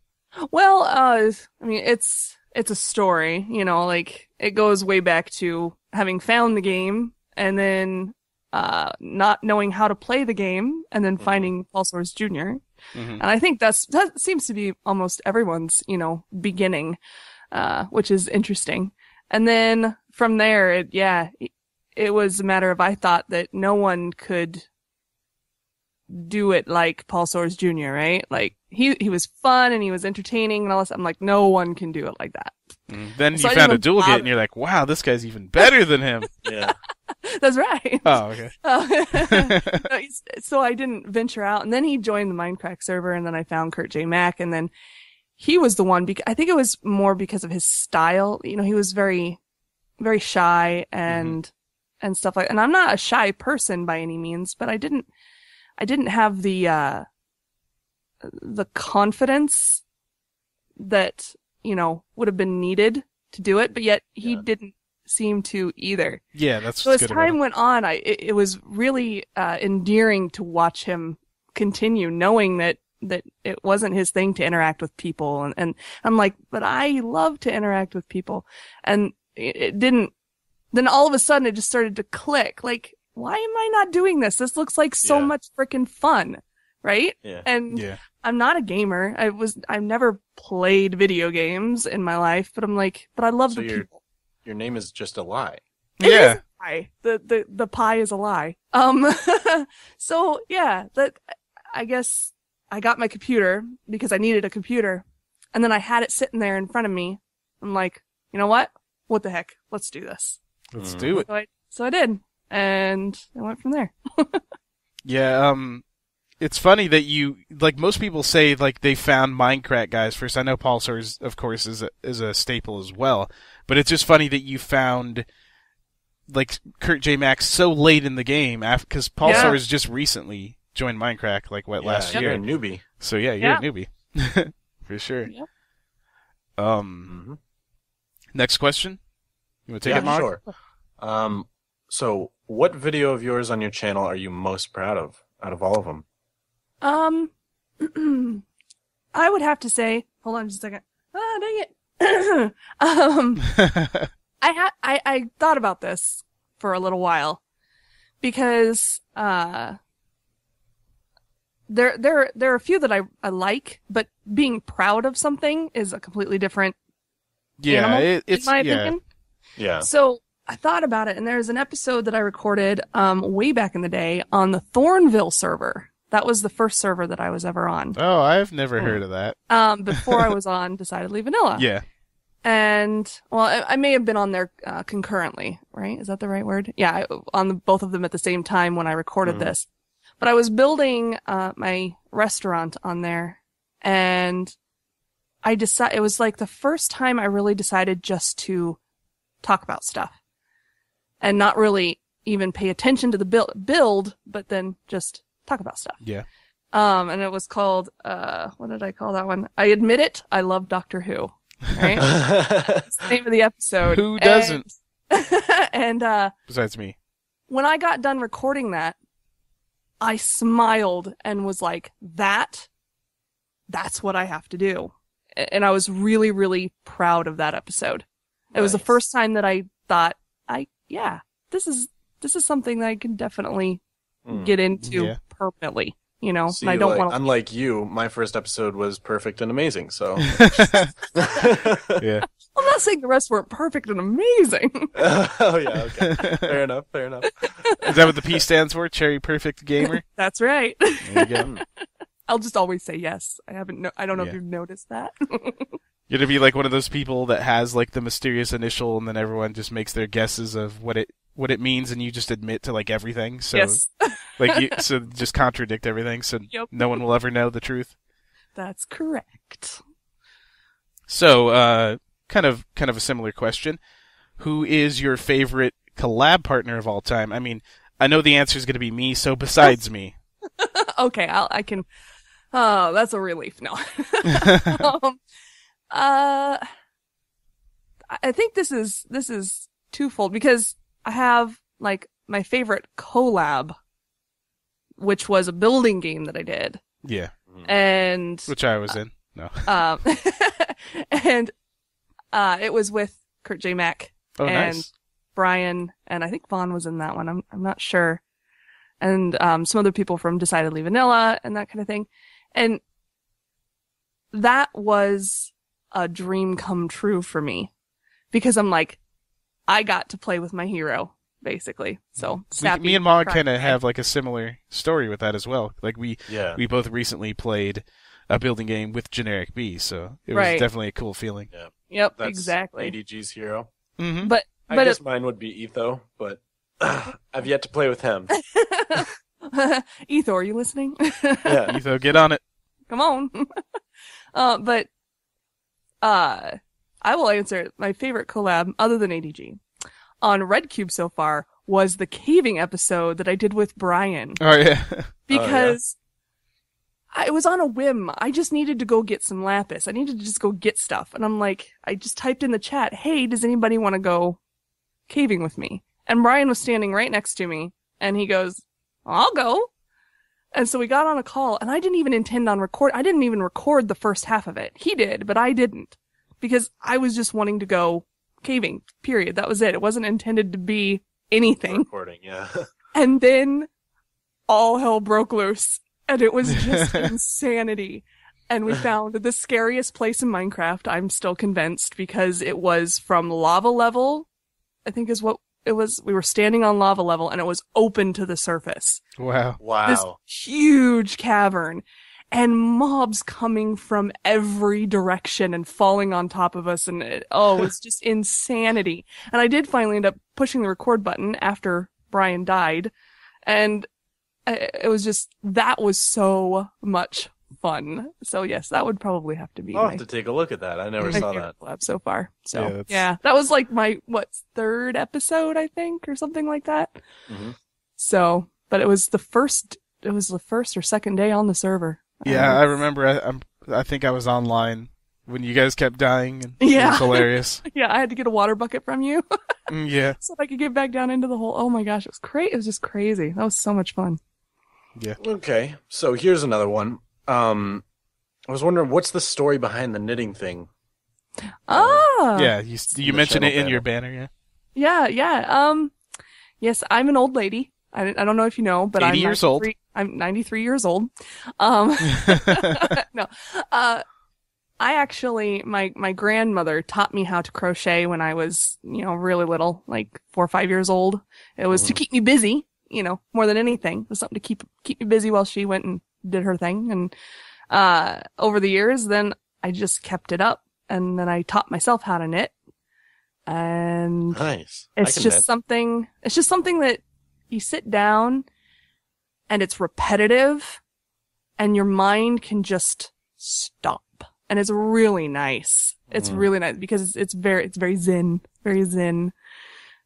Well, I mean, it's a story, you know, like it goes way back to having found the game and then not knowing how to play the game and then finding Paul Soares Jr. Mhm. And I think that seems to be almost everyone's, you know, beginning, which is interesting. And then from there, it was a matter of, I thought that no one could do it like Paul Soares Jr., right? Like he was fun and he was entertaining and all this. I'm like, no one can do it like that. Then So you I found didn't ADuelGet bother- and you're like, wow, this guy's even better than him. Yeah. That's right. Oh, okay. So I didn't venture out, and then he joined the Minecraft server, and then I found Kurt J. Mac, and then he was the one. I think it was more because of his style. You know, he was very, very shy and stuff like. And I'm not a shy person by any means, but I didn't have the confidence that, you know, would have been needed to do it. But yet he didn't seem to either. Yeah, that's So as good about time him. went on, it was really endearing to watch him continue, knowing that it wasn't his thing to interact with people, and I'm like, but I love to interact with people, and it didn't. Then all of a sudden, it just started to click. Like, why am I not doing this? This looks like so much freaking fun, right? Yeah. And Yeah. I'm not a gamer. I've never played video games in my life, but I'm like, but I love So the you're- people. Your name is just a lie. It Yeah. is a lie. The pie is a lie. So yeah, I guess I got my computer because I needed a computer, and then I had it sitting there in front of me. I'm like, you know what? What the heck? Let's do this. Let's do it. So I did, and I went from there. Yeah, it's funny that you, like, most people say, like, they found Minecraft guys first. I know Paul Soares, of course, is a staple as well. But it's just funny that you found, like, Kurt J. Mac so late in the game, because Paul Yeah. Soares just recently joined Minecraft, like, last You're year. a newbie. So, yeah, you're a newbie. For sure. Yep. Next question? You want to take Yeah, it, Mark? sure. So what video of yours on your channel are you most proud of out of all of them? I would have to say, hold on just a second. Ah, dang it. I thought about this for a little while because, there are a few that I like, but being proud of something is a completely different Yeah, animal, it's, in my yeah. opinion. Yeah. So I thought about it, and there's an episode that I recorded way back in the day on the Thornville server. That was the first server that I was ever on. Oh, I've never heard of that. Before I was on Decidedly Vanilla. Yeah. And, well, I may have been on there concurrently, right? Is that the right word? Yeah, on both of them at the same time when I recorded this. But I was building my restaurant on there, and it was like the first time I really decided just to talk about stuff and not really even pay attention to the build, but then just talk about stuff. Yeah. And it was called, what did I call that one? I Admit It, I Love Doctor Who. Right? That's the name of the episode. Who doesn't? And Besides me. when I got done recording that, I smiled and was like, that's what I have to do. And I was really, really proud of that episode. It was the first time that I thought, this is something that I can definitely get into permanently. You know, See, and I don't want to. Unlike you, my first episode was perfect and amazing. So, Yeah. I'm not saying the rest weren't perfect and amazing. oh yeah, okay, fair enough. Is that what the P stands for? Cherry Perfect Gamer? That's right. There you go. I'll just always say yes. I don't know if you've noticed that. You're gonna be like one of those people that has like the mysterious initial, and then everyone just makes their guesses of what it means, and you just admit to like everything. So, yes. so just contradict everything, so no one will ever know the truth. That's correct. So, kind of a similar question: who is your favorite collab partner of all time? I mean, I know the answer is going to be me. So, besides me, okay, I can. Oh, that's a relief. No. I think this is twofold because I have like my favorite collab, which was a building game that I did. Yeah. And which I was in. No. And it was with Kurt J. Mack and nice. Brian, and I think Vaughn was in that one. I'm not sure. And some other people from Decidedly Vanilla and that kind of thing. And that was a dream come true for me because I'm like, I got to play with my hero, basically. So me and Mog kind of have like a similar story with that as well. Like we both recently played a building game with Generic B, so it was definitely a cool feeling. Yeah. Yep, That's exactly. ADG's hero. Mm-hmm. But I guess mine would be Etho, but I've yet to play with him. Etho, are you listening? Yeah. Etho, get on it. Come on. But I will answer my favorite collab other than ADG on RedCubed so far was the caving episode that I did with Brian. Oh yeah. Because I was on a whim. I just needed to go get some lapis. I needed to just go get stuff. And I'm like, I just typed in the chat, hey, does anybody want to go caving with me? And Brian was standing right next to me and he goes, I'll go. And so we got on a call and I didn't even intend on I didn't even record the first half of it. He did, but I didn't because I was just wanting to go caving, period. That was it. It wasn't intended to be anything. Recording, yeah. And then all hell broke loose and it was just insanity. And we found the scariest place in Minecraft, I'm still convinced, because it was from lava level, I think is what it was. We were standing on lava level and it was open to the surface. Wow. This huge cavern and mobs coming from every direction and falling on top of us. And it was just insanity. And I did finally end up pushing the record button after Brian died. And it was just, that was so much fun. So yes, that would probably have to be I'll have to take a look at that. I never saw that collab so far. So yeah, that was like my third episode, I think, or something like that. Mm-hmm. So, but it was the first or second day on the server. Yeah, I remember. I think I was online when you guys kept dying, and it was hilarious. Yeah, I had to get a water bucket from you. Yeah, so I could get back down into the hole. Oh my gosh, it was crazy. It was just crazy. That was so much fun. Yeah. Okay, so here's another one. I was wondering, what's the story behind the knitting thing? Yeah, you mentioned it in your banner, yeah? Yeah. Yes, I'm an old lady. I don't know if you know, but 80 years old. I'm 93 years old. No. I actually, my grandmother taught me how to crochet when I was, really little, like 4 or 5 years old. It was to keep me busy, more than anything. It was something to keep me busy while she went and did her thing. And, over the years, then I just kept it up and then I taught myself how to knit. And nice. It's just something that you sit down and it's repetitive and your mind can just stop. And it's really nice. It's really nice because it's very zen, very zen.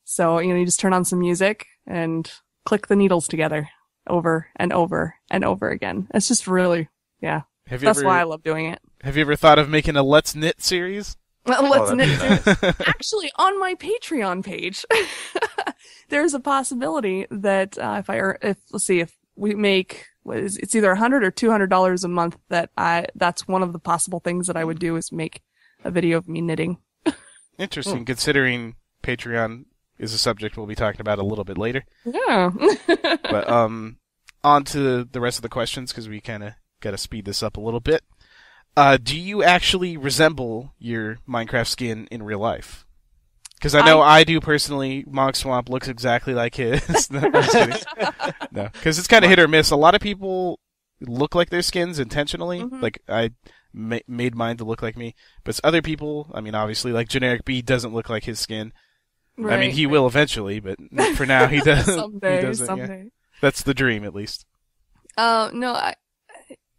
So, you just turn on some music and click the needles together over and over and over again. It's just really, yeah. That's why I love doing it. Have you ever thought of making a Let's Knit series? Well, let's that'd be nice. actually on my Patreon page, there's a possibility that if we make it's either $100 or $200 a month, that's one of the possible things that I would do is make a video of me knitting. Interesting, considering Patreon is a subject we'll be talking about a little bit later. Yeah. But on to the rest of the questions, because we kind of got to speed this up a little bit. Do you actually resemble your Minecraft skin in real life? Because I know I do personally. Mogswamp looks exactly like his. No, I'm just kidding. No, because it's kind of hit or miss. A lot of people look like their skins intentionally. Mm-hmm. Like I made mine to look like me, but other people, I mean, obviously, like Generic B doesn't look like his skin. Right. I mean, he will eventually, but for now he doesn't. Someday, he doesn't. someday. Yeah. That's the dream, at least. No,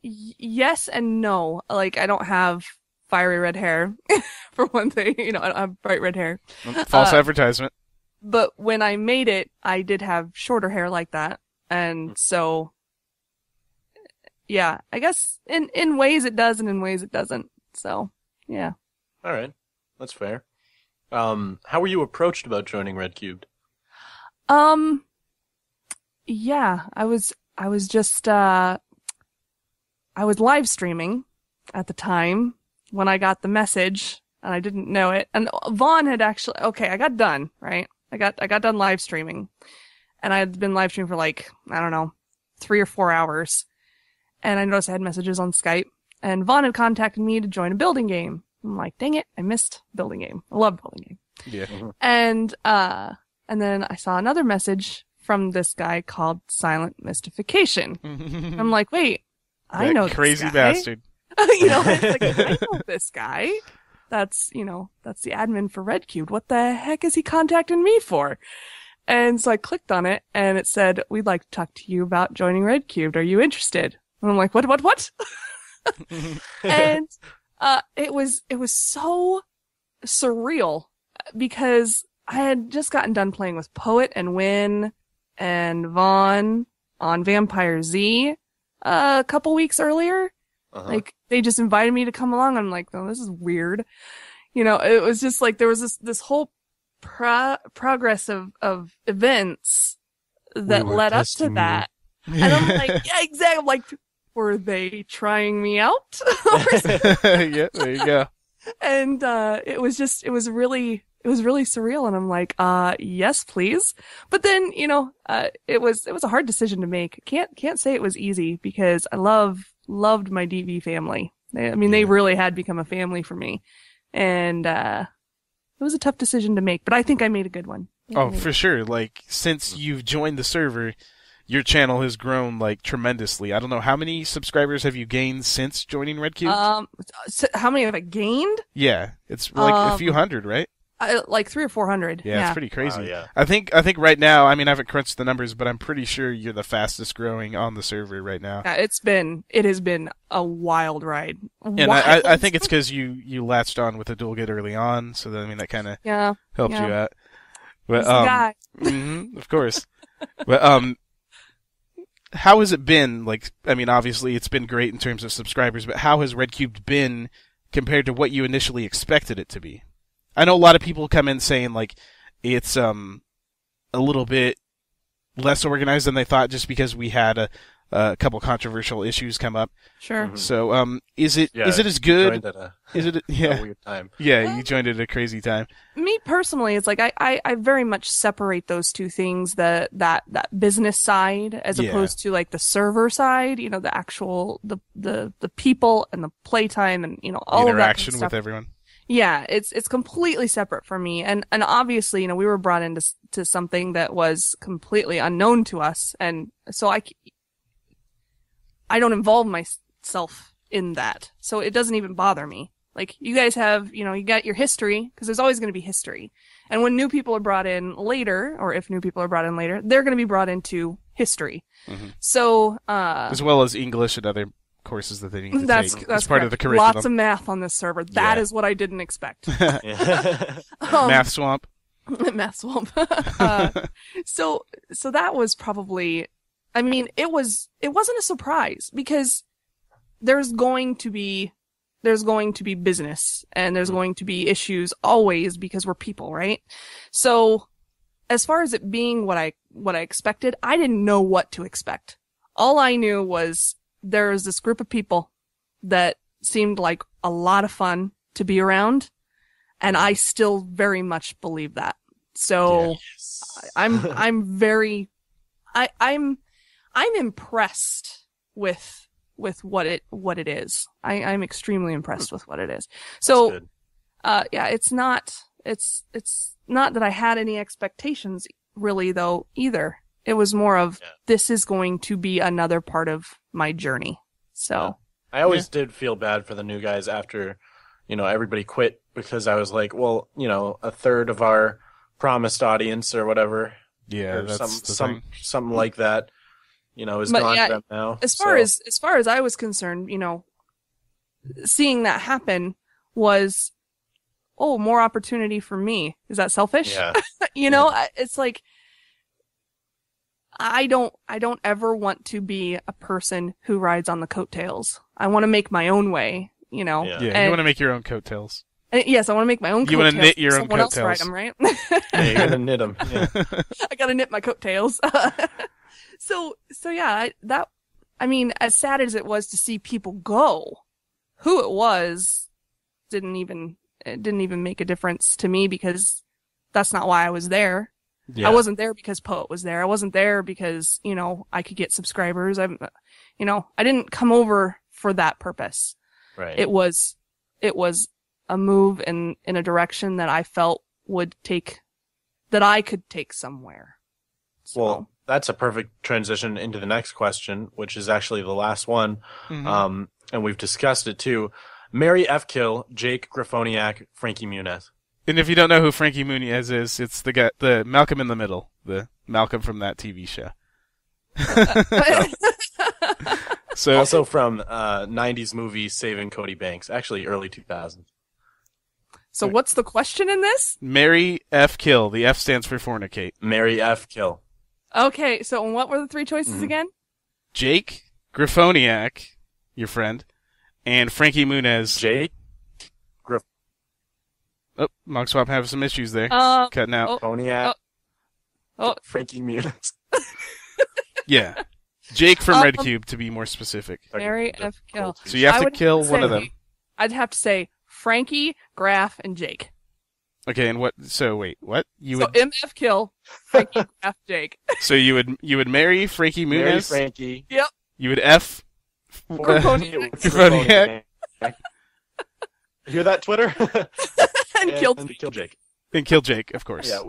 yes and no. Like, I don't have fiery red hair, for one thing. I don't have bright red hair. False advertisement. But when I made it, I did have shorter hair like that. And so, yeah, I guess in ways it does and in ways it doesn't. So, yeah. All right. That's fair. How were you approached about joining RedCubed? Yeah, I was just, I was live streaming at the time when I got the message and I didn't know it. And Vaughn had actually, I got done, right? I got done live streaming and I had been live streaming for like, I don't know, 3 or 4 hours. And I noticed I had messages on Skype and Vaughn had contacted me to join a building game. I'm like, dang it, I missed building game. I love building game. Yeah. Mm-hmm. And then I saw another message from this guy called Silent Mystification. I'm like, wait, I know this crazy guy. bastard. It's like, I know this guy. That's the admin for RedCubed. What the heck is he contacting me for? And so I clicked on it and it said, we'd like to talk to you about joining RedCubed. Are you interested? And I'm like, what? And, it was so surreal because I had just gotten done playing with Poet and Win and Vaughn on Vampire Z a couple weeks earlier. Uh-huh. Like, they just invited me to come along. I'm like, oh, this is weird. It was just like, there was this whole progress of events that led up to that. And I'm like, yeah, exactly. I'm like, were they trying me out? Yeah, there you go. And, it was really surreal. And I'm like, yes, please. But then, it was a hard decision to make. Can't say it was easy because I loved my DV family. They really had become a family for me. And, it was a tough decision to make, but I think I made a good one. Oh, for sure. Like, since you've joined the server, your channel has grown, like, tremendously. I don't know, how many subscribers have you gained since joining RedCubed? So how many have I gained? Yeah, it's like a few hundred, right? Like 300 or 400. Yeah, it's pretty crazy. Yeah. I think right now, I haven't crunched the numbers, but I'm pretty sure you're the fastest growing on the server right now. Yeah, it has been a wild ride. And I think it's because you latched on with ADuelGet early on, so that kind of helped you out. But He's the guy. Of course. But how has it been? Like, obviously it's been great in terms of subscribers, but how has RedCubed been compared to what you initially expected it to be? I know a lot of people come in saying like it's a little bit less organized than they thought just because we had a couple controversial issues come up. Sure. Mm-hmm. So is it as good? Is it a weird time? Yeah, you joined at a crazy time. Me personally, it's like I very much separate those two things, that business side as opposed to like the server side, the actual the people and the playtime and all the of that interaction kind of stuff. with everyone. Yeah, it's completely separate for me. And obviously, we were brought into to something that was completely unknown to us. And so I don't involve myself in that. So it doesn't even bother me. Like, you guys have, you got your history, because there's always going to be history. And when new people are brought in later, or if new people are brought in later, they're going to be brought into history. Mm-hmm. So, as well as English and other courses that they need to take. That's part of the curriculum. Lots of math on this server. That is what I didn't expect. Math swamp. Math swamp. So that was probably, it wasn't a surprise because there's going to be there's going to be business and there's going to be issues always because we're people, right? So as far as it being what I expected, I didn't know what to expect. All I knew was there was this group of people that seemed like a lot of fun to be around, and I still very much believe that. So I'm impressed with what it is. I'm extremely impressed with what it is. So, it's not that I had any expectations really though either. It was more of this is going to be another part of my journey. So I always did feel bad for the new guys after, everybody quit, because I was like, well, a third of our promised audience or whatever. Yeah, or that's something like that. Is gone to them now. As far as I was concerned, seeing that happen was, more opportunity for me. Is that selfish? Yeah. It's like, I don't ever want to be a person who rides on the coattails. I want to make my own way, Yeah, you want to make your own coattails. Yes, I want to make my own coattails. You want to knit your own Someone coattails. else ride them, right? Yeah, you gotta knit them. Yeah. I gotta knit my coattails. So yeah, as sad as it was to see people go, who it was didn't even make a difference to me, because that's not why I was there. Yeah. I wasn't there because Poet was there. I wasn't there because, I could get subscribers. I didn't come over for that purpose. Right. It was a move in a direction that I felt that I could take somewhere. So. Well, that's a perfect transition into the next question, which is actually the last one. Mm-hmm. And we've discussed it too. Mary F. Kill, Jake Grafoniak, Frankie Muniz. And if you don't know who Frankie Muniz is, it's the guy, the Malcolm in the Middle, the Malcolm from that TV show. So also from 90s movie Saving Cody Banks, actually early 2000s. So what's the question in this? Mary F. Kill. The F stands for fornicate. Mary F. Kill. Okay, so what were the three choices again? Jake Grafoniak, your friend, and Frankie Muniz. Jake Oh, Mogswamp have some issues there. Cutting out. Grafoniak. Frankie Muniz. Yeah. Jake from RedCubed, to be more specific. Mary F. Kill. So you have to kill one of them. I'd have to say Frankie, Graf, and Jake. Okay, and what? So wait, what? MF Kill, Frankie, Graf, Jake. So you would marry Frankie Muniz. Marry Frankie. Yep. You would F. Grafoniak. Hear that, Twitter? and kill Jake. And kill Jake, of course. Yeah,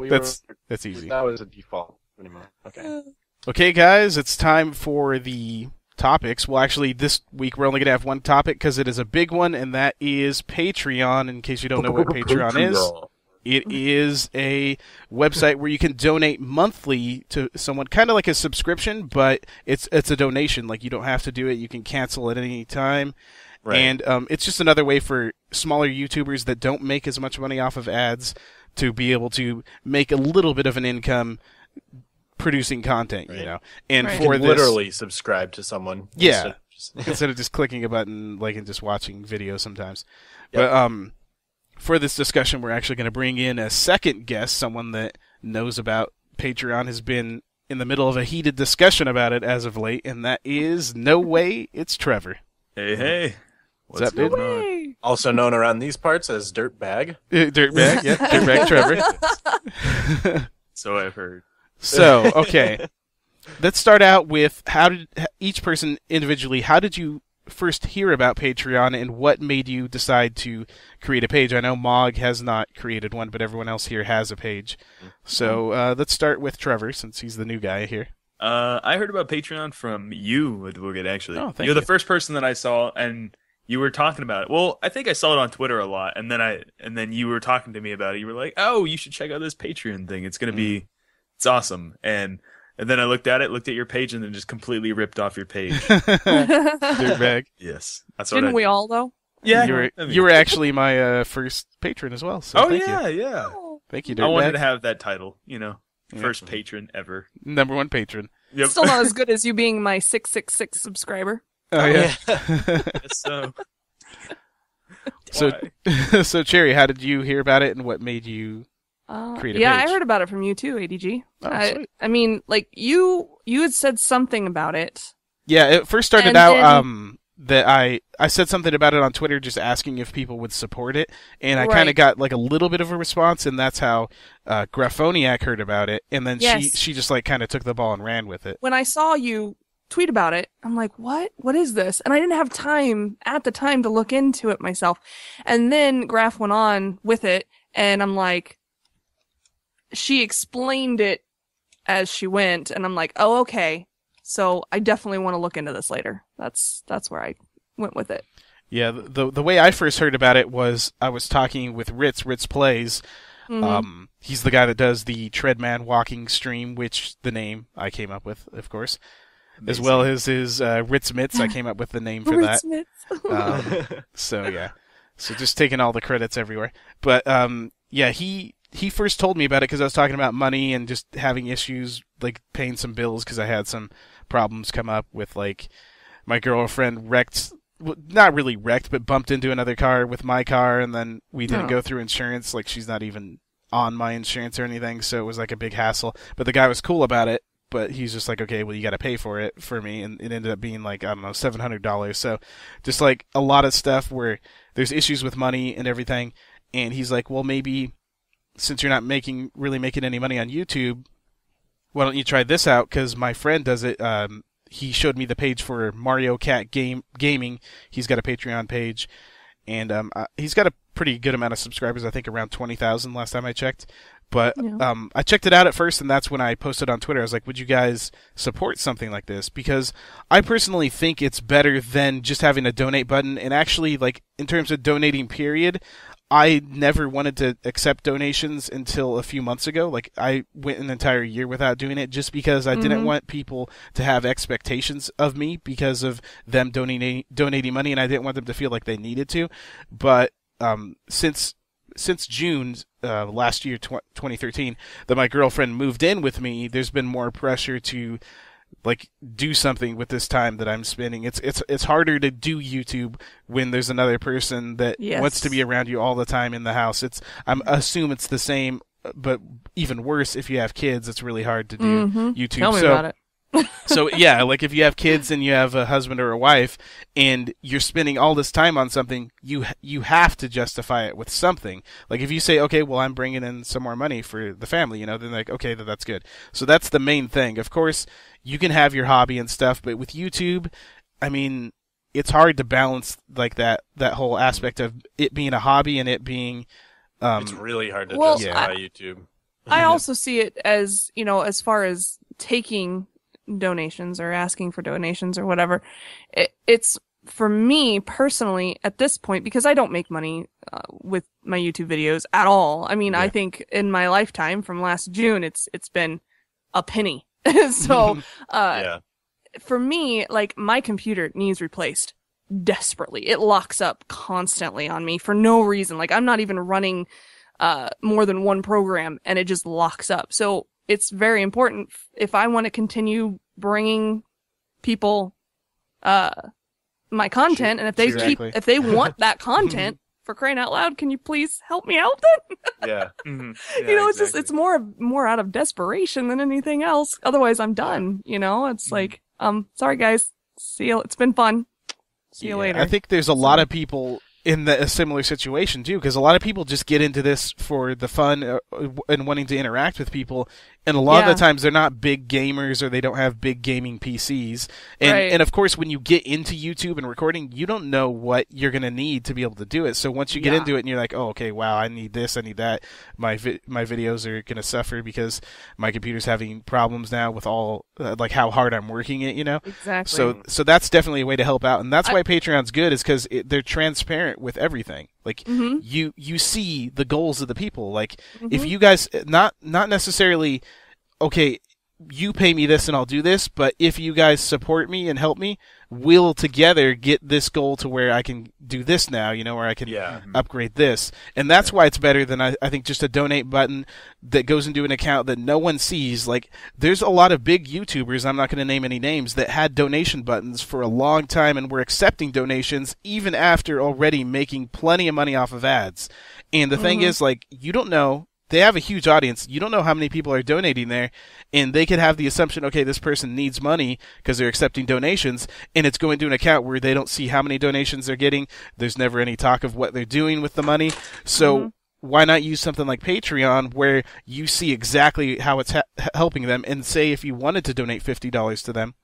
that's easy. That was a default anymore. Okay. Okay, guys, it's time for the topics. Well, actually, this week we're only going to have one topic because it is a big one, and that is Patreon. In case you don't know what Patreon is, it is a website where you can donate monthly to someone, kind of like a subscription, but it's a donation. Like, you don't have to do it. You can cancel at any time. Right. And it's just another way for smaller YouTubers that don't make as much money off of ads to be able to make a little bit of an income producing content, right. And right. for this, literally subscribe to someone. Yeah. Instead of just clicking a button, and just watching videos sometimes. Yep. But for this discussion, we're actually going to bring in a second guest, someone that knows about Patreon, has been in the middle of a heated discussion about it as of late, and that is NoWayitsTrevor. Hey. What's up, dude? Also known around these parts as Dirtbag. Dirtbag, yeah. Dirtbag Trevor. So I've heard. So, okay. Let's start out with each person individually, how did you first hear about Patreon, and what made you decide to create a page? I know Mog has not created one, but everyone else here has a page. So let's start with Trevor, since he's the new guy here. I heard about Patreon from you, ADuelGet, actually. Oh, thank You're you. the first person that I saw, and you were talking about it. Well, I think I saw it on Twitter a lot, and then you were talking to me about it. You were like, "Oh, you should check out this Patreon thing. It's gonna be, it's awesome." And then I looked at your page, and then just completely ripped off your page. Dirtbag. Yes, that's Didn't we all though? Yeah, you were actually my first patron as well. So thank you. Yeah. Thank you, I Dirtbag. wanted to have that title, first patron ever, number one patron. Yep. Still not as good as you being my 666 subscriber. Oh yeah. So So, Why? so Cherry, how did you hear about it, and what made you create a yeah, page? I heard about it from you too, ADG. Oh, sweet. I mean, like you had said something about it. Yeah, it first started And out then- that I said something about it on Twitter, just asking if people would support it, and I kind of Right. got like a little bit of a response, and that's how Graphoniac heard about it, and then Yes. she just like kind of took the ball and ran with it. When I saw you tweet about it, I'm like, what? What is this? And I didn't have time at the time to look into it myself. And then Graph went on with it, and I'm like, she explained it as she went, and I'm like, oh, okay. So I definitely want to look into this later. That's where I went with it. Yeah, the way I first heard about it was I was talking with Ritz Plays. Mhm. He's the guy that does the Treadman walking stream, which the name I came up with, of course, as well as his Ritz Mitts. I came up with the name for that. So yeah, so just taking all the credits everywhere. But yeah, he first told me about it because I was talking about money and just having issues like paying some bills because I had some problems come up with like my girlfriend wrecked. Well, not really wrecked, but bumped into another car with my car, and then we didn't Oh. go through insurance. Like, she's not even on my insurance or anything, so it was like a big hassle. But the guy was cool about it, but he's just like, okay, well, you got to pay for it for me, and it ended up being like, I don't know, $700. So just like a lot of stuff where there's issues with money and everything, and he's like, well, maybe since you're not really making any money on YouTube, why don't you try this out? Because my friend does it. He showed me the page for Mario Cat Gaming. He's got a Patreon page, and he's got a pretty good amount of subscribers. I think around 20,000 last time I checked. But Yeah. I checked it out at first, and that's when I posted on Twitter. I was like, would you guys support something like this? Because I personally think it's better than just having a donate button. And actually, like, in terms of donating, period, I never wanted to accept donations until a few months ago. Like, I went an entire year without doing it just because I didn't want people to have expectations of me because of them donating money, and I didn't want them to feel like they needed to. But since June last year, 2013, that my girlfriend moved in with me, there's been more pressure to like do something with this time that I'm spending. It's harder to do YouTube when there's another person that Yes. wants to be around you all the time in the house. I assume it's the same, but even worse if you have kids. It's really hard to do YouTube. Tell me about it. So yeah, like if you have kids and you have a husband or a wife and you're spending all this time on something, you have to justify it with something. Like if you say, okay, well, I'm bringing in some more money for the family, then like, okay, that's good. So that's the main thing. Of course, you can have your hobby and stuff, but with YouTube, I mean, it's hard to balance like that whole aspect of it being a hobby and it being It's really hard to Well, justify YouTube. I also see it as, as far as taking donations or asking for donations or whatever. It's for me personally at this point, because I don't make money with my YouTube videos at all. I mean, I think in my lifetime from last June, it's been a penny. So, Yeah. for me, like my computer needs replaced desperately. It locks up constantly on me for no reason. Like I'm not even running more than one program and it just locks up. So it's very important if I want to continue bringing people my content, and if they Exactly. if they want that content, for crying out loud, can you please help me out then? Yeah. Mhm. It's just it's more out of desperation than anything else. Otherwise I'm done, It's like sorry guys. See you. It's been fun. See you later. I think there's a lot of people in a similar situation too, because a lot of people just get into this for the fun and wanting to interact with people, and a lot of the times they're not big gamers or they don't have big gaming PCs. And Right. and of course, when you get into YouTube and recording, you don't know what you're gonna need to be able to do it. So once you get into it and you're like, oh, okay, wow, I need this, I need that. My videos are gonna suffer because my computer's having problems now with all like how hard I'm working it. Exactly. So that's definitely a way to help out, and that's why Patreon's good, is because they're transparent with everything. Like you see the goals of the people. Like if you guys not necessarily, okay, you pay me this and I'll do this, but if you guys support me and help me, we'll together get this goal to where I can do this now, where I can upgrade this. And that's why it's better than, I think, just a donate button that goes into an account that no one sees. Like, there's a lot of big YouTubers, I'm not going to name any names, that had donation buttons for a long time and were accepting donations even after already making plenty of money off of ads. And the thing is, like, you don't know. They have a huge audience. You don't know how many people are donating there, and they could have the assumption, okay, this person needs money because they're accepting donations, and it's going to an account where they don't see how many donations they're getting. There's never any talk of what they're doing with the money. So why not use something like Patreon where you see exactly how it's helping them, and say if you wanted to donate $50 to them,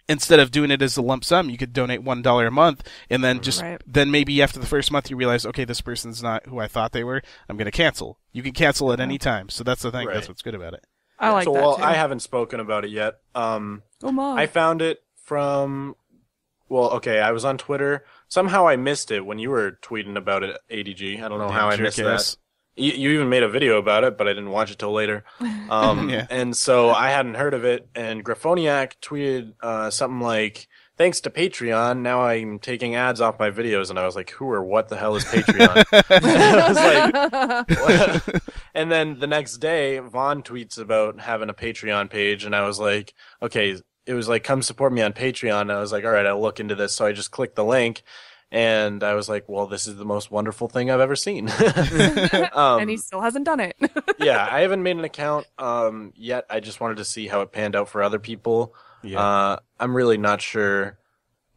instead of doing it as a lump sum, you could donate $1 a month, and then then maybe after the first month you realize, okay, this person's not who I thought they were. I'm going to cancel. You can cancel at any time. So that's the thing. Right. That's what's good about it. I like that too. I haven't spoken about it yet. I found it from. I was on Twitter. Somehow I missed it when you were tweeting about it, ADG. I don't know how I missed that. You even made a video about it, but I didn't watch it till later. And so I hadn't heard of it, and Graphoniac tweeted something like, thanks to Patreon, now I'm taking ads off my videos, and I was like, who or what the hell is Patreon? And I was like, and then the next day, Vaughn tweets about having a Patreon page, and I was like, okay, it was like, come support me on Patreon, and I was like, all right, I'll look into this, so I just clicked the link. And I was like, well, this is the most wonderful thing I've ever seen. And he still hasn't done it. Yeah, I haven't made an account yet. I just wanted to see how it panned out for other people. Yeah. I'm really not sure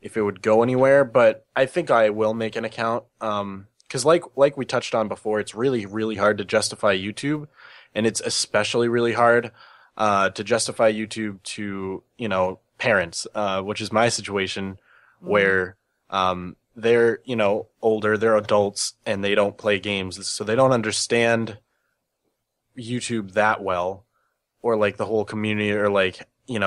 if it would go anywhere, but I think I will make an account. Because like we touched on before, it's really, really hard to justify YouTube. And it's especially really hard to justify YouTube to, parents, which is my situation, where they're, older, they're adults, and they don't play games, so they don't understand YouTube that well, or like the whole community, or like, they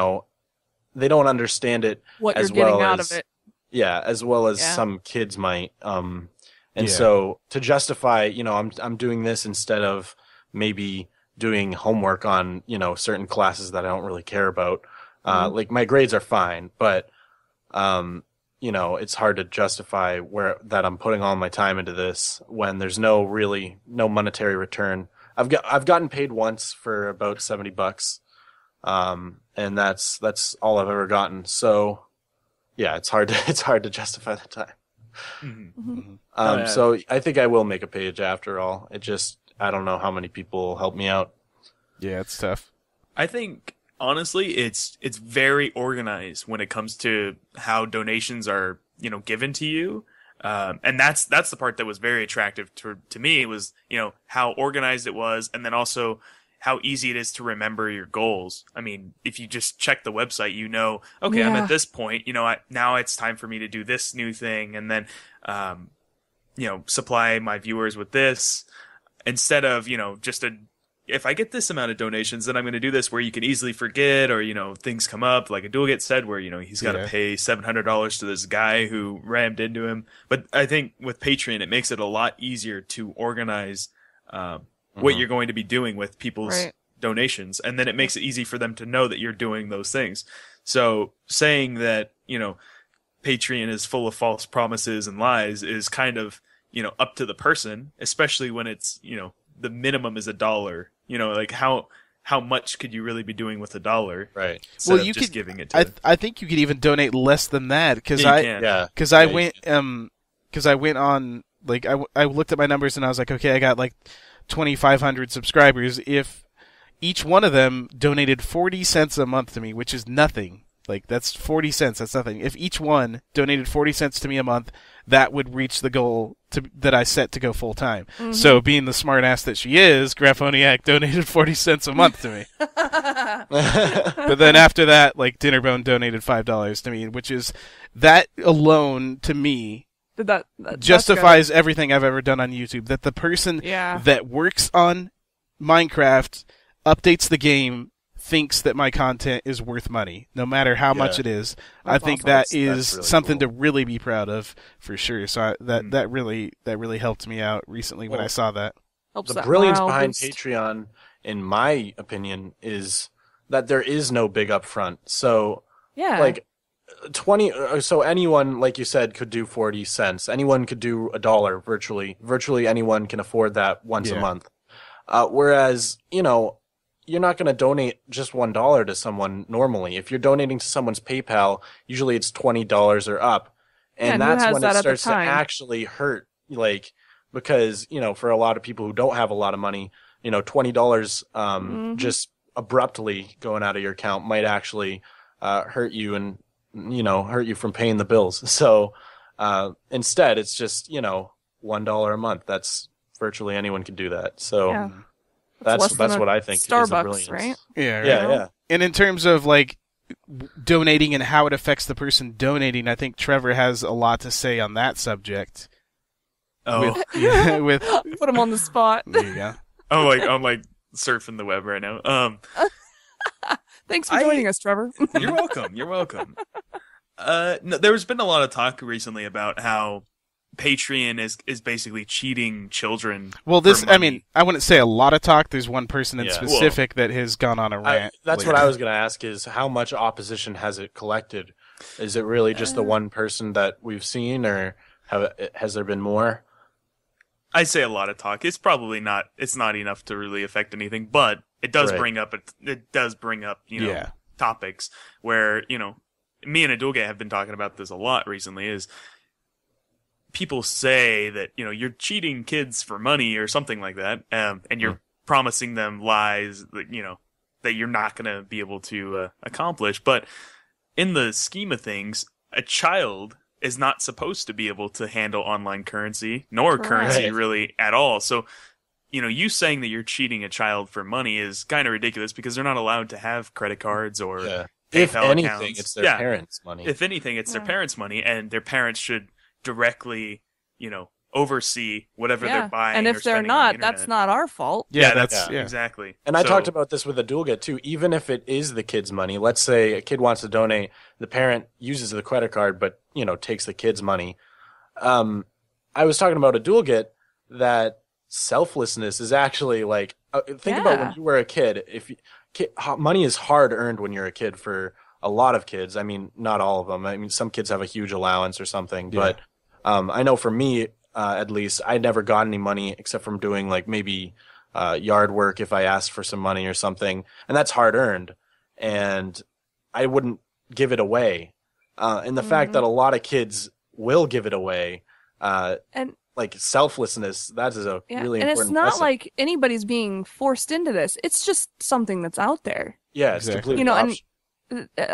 don't understand it what as you're getting well out as, of it. Yeah, as well as some kids might. So to justify, I'm doing this instead of maybe doing homework on, certain classes that I don't really care about. Like my grades are fine, but it's hard to justify that I'm putting all my time into this when there's no monetary return. I've gotten paid once for about $70, and that's all I've ever gotten. So yeah, it's hard to justify the time. So I think I will make a page after all. I don't know how many people will help me out. Yeah, it's tough. I think honestly, it's very organized when it comes to how donations are, given to you. And that's the part that was very attractive to me, was, how organized it was, and then also how easy it is to remember your goals. I mean, if you just check the website, okay, I'm at this point, now it's time for me to do this new thing, and then, supply my viewers with this, instead of, if I get this amount of donations, then I'm going to do this, where you can easily forget, or, things come up, like ADuelGet said, where, he's got to pay $700 to this guy who rammed into him. But I think with Patreon, it makes it a lot easier to organize what you're going to be doing with people's donations. And then it makes it easy for them to know that you're doing those things. So saying that, Patreon is full of false promises and lies is kind of, up to the person, especially when it's, the minimum is $1. Like how much could you really be doing with $1? Right. Well, you could giving it to I think you could even donate less than that, because I went on, like, I looked at my numbers and I was like, okay, I got like 2,500 subscribers. If each one of them donated 40 cents a month to me, which is nothing. Like, that's 40 cents. That's nothing. If each one donated 40 cents to me a month, that would reach the goal that I set to go full time. Mm-hmm. So, being the smart ass that she is, Graphoniac donated 40 cents a month to me. But then after that, like, Dinnerbone donated $5 to me, which is, that alone, to me, that justifies everything I've ever done on YouTube. That the person that works on Minecraft, updates the game, thinks that my content is worth money, no matter how much it is. I think that is really something to really be proud of, for sure. So that really helped me out recently when I saw that. The brilliance behind Patreon, in my opinion, is that there is no big upfront. So Yeah. like 20, so anyone, like you said, could do 40 cents. Anyone could do $1 virtually. Virtually anyone can afford that once a month. Whereas, you know, you're not going to donate just $1 to someone normally. If you're donating to someone's PayPal, usually it's $20 or up. And Yeah, and who that's has when that it at the starts to time? actually hurt, like, because, you know, for a lot of people who don't have a lot of money, you know, $20 just abruptly going out of your account might actually hurt you and, you know, hurt you from paying the bills. So instead, it's just, you know, $1 a month. That's virtually anyone can do that. So Yeah. that's less than what a I think is the Starbucks, brilliance. right? Yeah, right. Yeah. And in terms of like donating and how it affects the person donating, I think Trevor has a lot to say on that subject. Oh, With Put him on the spot. there you go. I'm like surfing the web right now. Thanks for joining us, Trevor. You're welcome. You're welcome. No, there's been a lot of talk recently about how Patreon is basically cheating children. Well, for this, I money. mean, I wouldn't say a lot of talk. There's one person in Yeah. specific that has gone on a rant. That's lately. what I was going to ask is how much opposition has it collected? Is it really just the one person that we've seen, or has there been more? I say a lot of talk. It's probably not. It's not enough to really affect anything, but it does Right. bring up. It does bring up, you know, Yeah. topics where, you know, me and ADuelGet have been talking about this a lot recently. Is people say that, you know, you're cheating kids for money or something like that, and you're promising them lies that, you know, that you're not going to be able to accomplish. But in the scheme of things, a child is not supposed to be able to handle online currency, nor Correct. currency Right. really at all. So, you know, you saying that you're cheating a child for money is kind of ridiculous because they're not allowed to have credit cards or If PayPal anything, accounts. it's their Yeah. parents' money. If anything, it's their Yeah. parents' money, and their parents should directly, you know, oversee whatever Yeah. they're buying. And or if they're spending on the not, that's internet. not our fault. Yeah, that's yeah. exactly. And I So- talked about this with ADuelGet too. Even if it is the kid's money, let's say a kid wants to donate, the parent uses the credit card, but you know takes the kid's money. I was talking about ADuelGet that selflessness is actually like think about when Yeah. you were a kid. Money is hard earned when you're a kid for a lot of kids. I mean, not all of them. I mean, some kids have a huge allowance or something, but I know for me. At least I never got any money except from doing like maybe yard work if I asked for some money or something, and that's hard earned, and I wouldn't give it away. And the fact that a lot of kids will give it away, And like selflessness, that is a yeah, really and important it's not lesson. like anybody's being forced into this. It's just something that's out there. Yeah, it's Exactly. completely You know, and optional.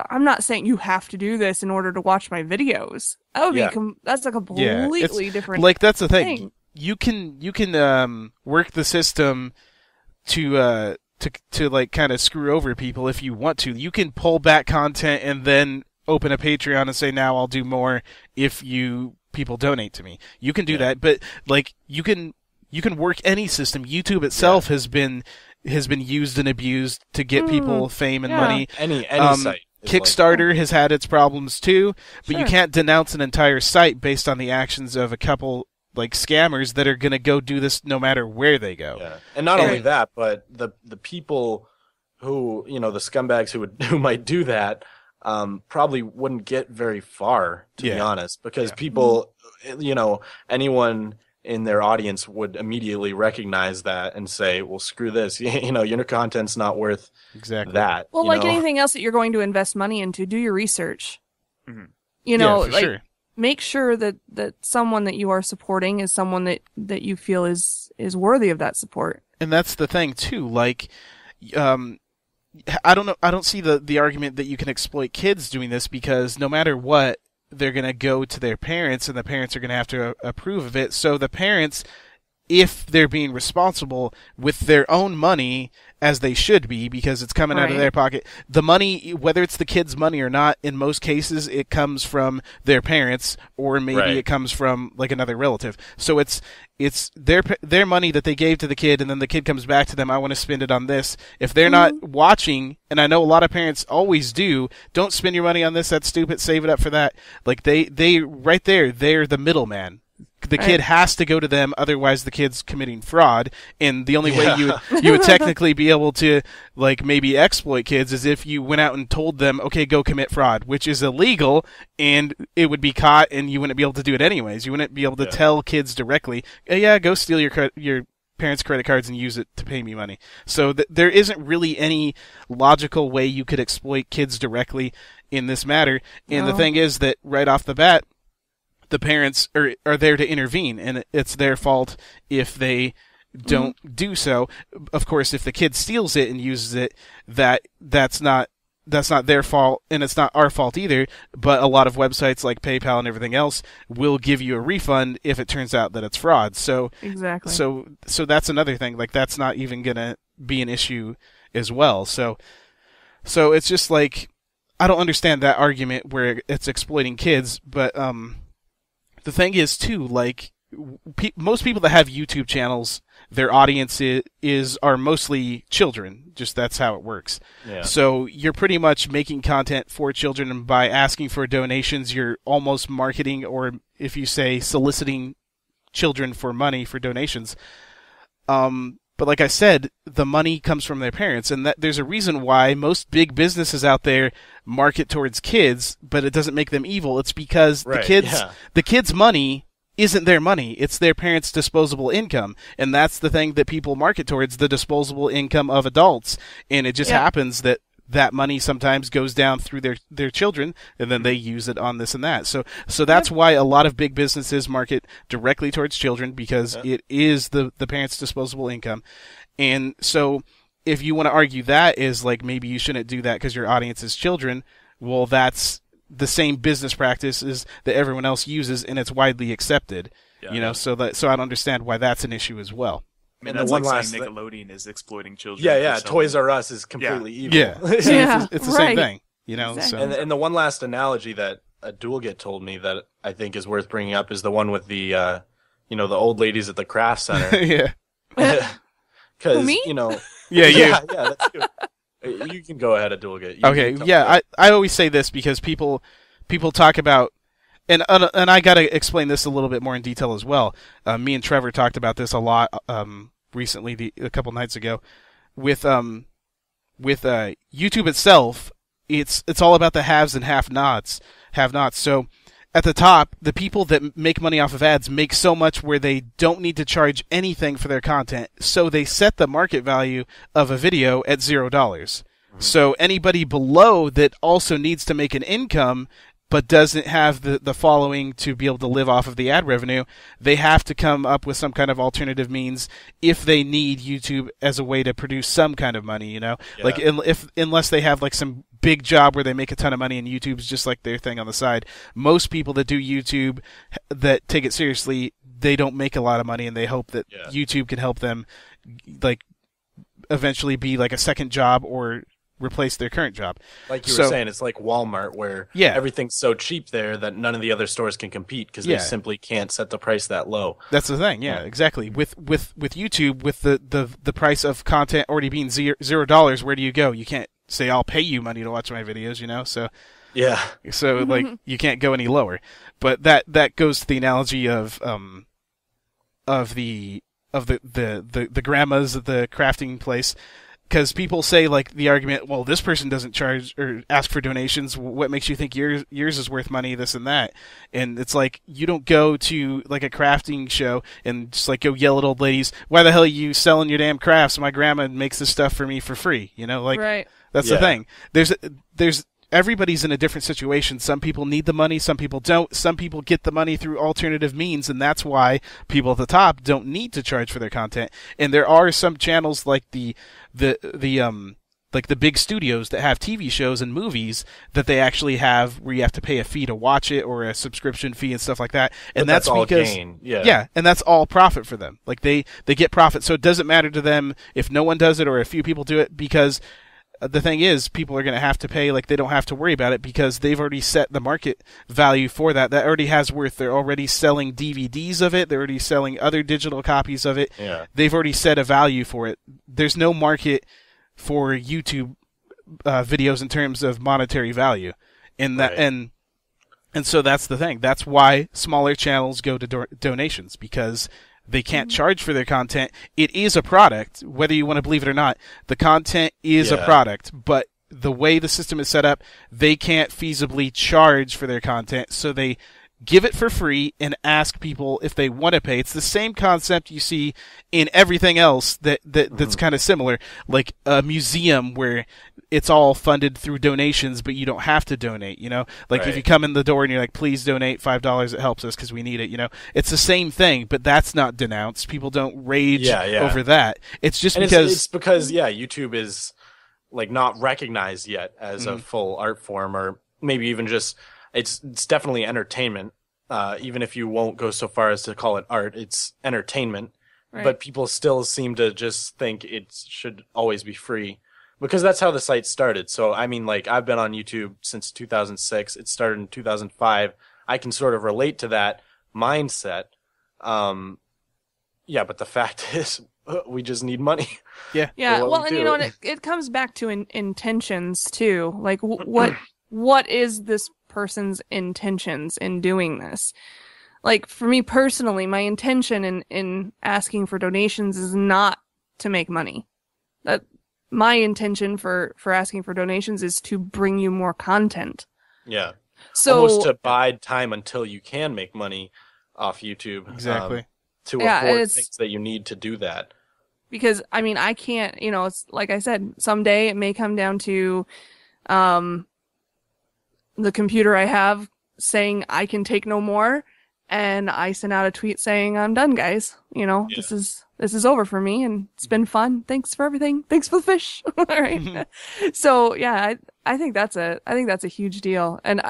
I'm not saying you have to do this in order to watch my videos. That would Yeah. be that's a Yeah, completely different. Like that's the thing. thing. You can work the system to like kind of screw over people if you want to. You can pull back content and then open a Patreon and say now I'll do more if people donate to me. You can do that, but like you can work any system. YouTube itself has been used and abused to get people fame and yeah. money. Any site. is Kickstarter has had its problems too, but you Sure. can't denounce an entire site based on the actions of a couple like scammers that are going to go do this no matter where they go. Yeah. And not only that, but the people who, you know, the scumbags who might do that probably wouldn't get very far, to be honest, because people, you know, anyone in their audience would immediately recognize that and say, well, screw this. You know, your content's not worth Exactly. that. Well, you like know? anything else that you're going to invest money into, do your research. Mhm. You know, yeah, for like sure. make sure that someone that you are supporting is someone that you feel is worthy of that support. And that's the thing too. Like, I don't know. I don't see the argument that you can exploit kids doing this because no matter what, they're going to go to their parents, and the parents are going to have to approve of it. So the parents, if they're being responsible with their own money, as they should be, because it's coming out of Right. their pocket, the money, whether it's the kid's money or not, in most cases, it comes from their parents, or maybe Right. it comes from like another relative. So it's their money that they gave to the kid, and then the kid comes back to them. I want to spend it on this. If they're not watching, and I know a lot of parents always do, don't spend your money on this. That's stupid. Save it up for that. Like they right there, they're the middleman. the kid has to go to them, otherwise the kid's committing fraud. And the only way you would technically be able to like maybe exploit kids is if you went out and told them, okay, go commit fraud, which is illegal, and it would be caught, and you wouldn't be able to do it anyways. You wouldn't be able to tell kids directly, yeah, go steal your parents' credit cards and use it to pay me money. So there isn't really any logical way you could exploit kids directly in this matter. And the thing is that right off the bat, the parents are there to intervene, and it's their fault if they don't do so. Of course, if the kid steals it and uses it, that's not their fault, and it's not our fault either. But a lot of websites like PayPal and everything else will give you a refund if it turns out that it's fraud. So exactly. So that's another thing. Like, that's not even gonna be an issue as well. So it's just like, I don't understand that argument where it's exploiting kids. But the thing is too, like, most people that have YouTube channels, their audience are mostly children. Just that's how it works. Yeah. So you're pretty much making content for children, and by asking for donations, you're almost marketing, or if you say soliciting children for money for donations. But like I said, the money comes from their parents, and there's a reason why most big businesses out there market towards kids, but it doesn't make them evil. It's because the kids' money isn't their money. It's their parents' disposable income. And that's the thing that people market towards, the disposable income of adults. And it just happens that money sometimes goes down through their children, and then they use it on this and that. So that's why a lot of big businesses market directly towards children, because it is the parents' disposable income. And so if you want to argue that is like, maybe you shouldn't do that because your audience is children, well, that's the same business practices that everyone else uses, and it's widely accepted. So I don't understand why that's an issue as well. I mean, that's like saying Nickelodeon is exploiting children. Yeah. Toys R Us is completely evil. Yeah, it's the same thing. Exactly. So. And the one last analogy that ADuelGet told me that I think is worth bringing up is the one with the the old ladies at the craft center. Yeah. Because Yeah, that's good. You can go ahead, ADuelGet. I always say this because people talk about, and I gotta explain this a little bit more in detail as well. Me and Trevor talked about this a lot recently, a couple nights ago, with YouTube itself. It's all about the haves and have-nots. So at the top, the people that make money off of ads make so much where they don't need to charge anything for their content. So they set the market value of a video at $0. Mm-hmm. So anybody below that also needs to make an income but doesn't have the following to be able to live off of the ad revenue, they have to come up with some kind of alternative means if they need YouTube as a way to produce some kind of money, Like, unless they have like some big job where they make a ton of money and YouTube's just like their thing on the side. Most people that do YouTube that take it seriously, they don't make a lot of money, and they hope that YouTube can help them like eventually be like a second job or replace their current job. Like you were saying, it's like Walmart, where everything's so cheap there that none of the other stores can compete because they simply can't set the price that low. That's the thing. Yeah, exactly. With YouTube, with the price of content already being $0, where do you go? You can't say I'll pay you money to watch my videos, So like you can't go any lower. But that goes to the analogy of the grandmas at the crafting place. Because people say, like, the argument, well, this person doesn't charge or ask for donations. What makes you think yours is worth money, this and that? And it's like, you don't go to, like, a crafting show and just, like, go yell at old ladies, why the hell are you selling your damn crafts? My grandma makes this stuff for me for free. Like, that's the thing. There's everybody's in a different situation. Some people need the money, some people don't. Some people get the money through alternative means, and that's why people at the top don't need to charge for their content. And there are some channels like the big studios that have TV shows and movies that they actually have where you have to pay a fee to watch it, or a subscription fee and stuff like that. And that's all because gain. And that's all profit for them. Like they get profit, so it doesn't matter to them if no one does it or a few people do it, because the thing is, people are going to have to pay. Like, they don't have to worry about it because they've already set the market value for that. That already has worth. They're already selling DVDs of it. They're already selling other digital copies of it. Yeah. They've already set a value for it. There's no market for YouTube videos in terms of monetary value. And And so that's the thing. That's why smaller channels go to donations, because they can't charge for their content. It is a product, whether you want to believe it or not. The content is a product, but the way the system is set up, they can't feasibly charge for their content, so they give it for free and ask people if they want to pay. It's the same concept you see in everything else that's kind of similar, like a museum where it's all funded through donations, but you don't have to donate, you know? Like if you come in the door and you're like, please donate $5, it helps us because we need it, you know? It's the same thing, but that's not denounced. People don't rage over that. It's just because... It's because, YouTube is like not recognized yet as a full art form, or maybe even just... It's definitely entertainment, even if you won't go so far as to call it art. It's entertainment, but people still seem to just think it should always be free, because that's how the site started. So, I mean, like, I've been on YouTube since 2006. It started in 2005. I can sort of relate to that mindset. But the fact is, we just need money. Yeah. Well, and you know, it comes back to intentions too. Like, what is this person's intentions in doing this? Like, for me personally, my intention in asking for donations is not to make money. My intention for asking for donations is to bring you more content. Yeah. So almost to bide time until you can make money off YouTube. Exactly. To afford things that you need to do that. Because, I mean, I can't, you know, it's like I said, someday it may come down to the computer I have saying I can take no more, and I send out a tweet saying I'm done, guys. You know, this is over for me, and it's been fun. Thanks for everything. Thanks for the fish. All right. So yeah, I think that's a huge deal, and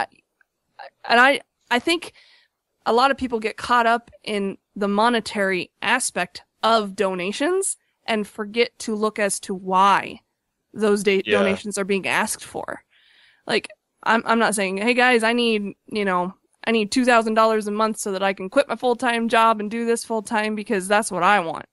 I think a lot of people get caught up in the monetary aspect of donations and forget to look as to why those donations are being asked for. Like, I'm not saying, hey guys, I need $2,000 a month so that I can quit my full-time job and do this full-time because that's what I want.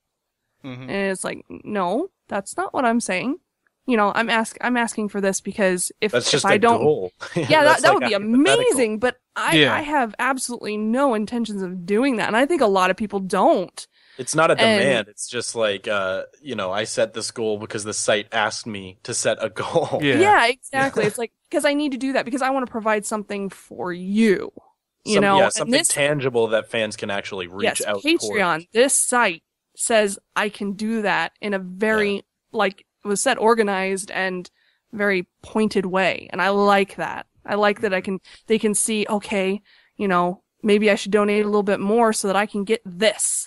And it's like, no, that's not what I'm saying. You know, I'm asking for this because if I don't, goal. that would be amazing. But I have absolutely no intentions of doing that, and I think a lot of people don't. It's not a demand. It's just like, I set this goal because the site asked me to set a goal. Yeah, exactly. It's like, because I need to do that because I want to provide something for you. Something tangible that fans can actually reach out Patreon, towards. This site says I can do that in a very, like it was said, organized and very pointed way. And I like that. I like that they can see, okay, you know, maybe I should donate a little bit more so that I can get this.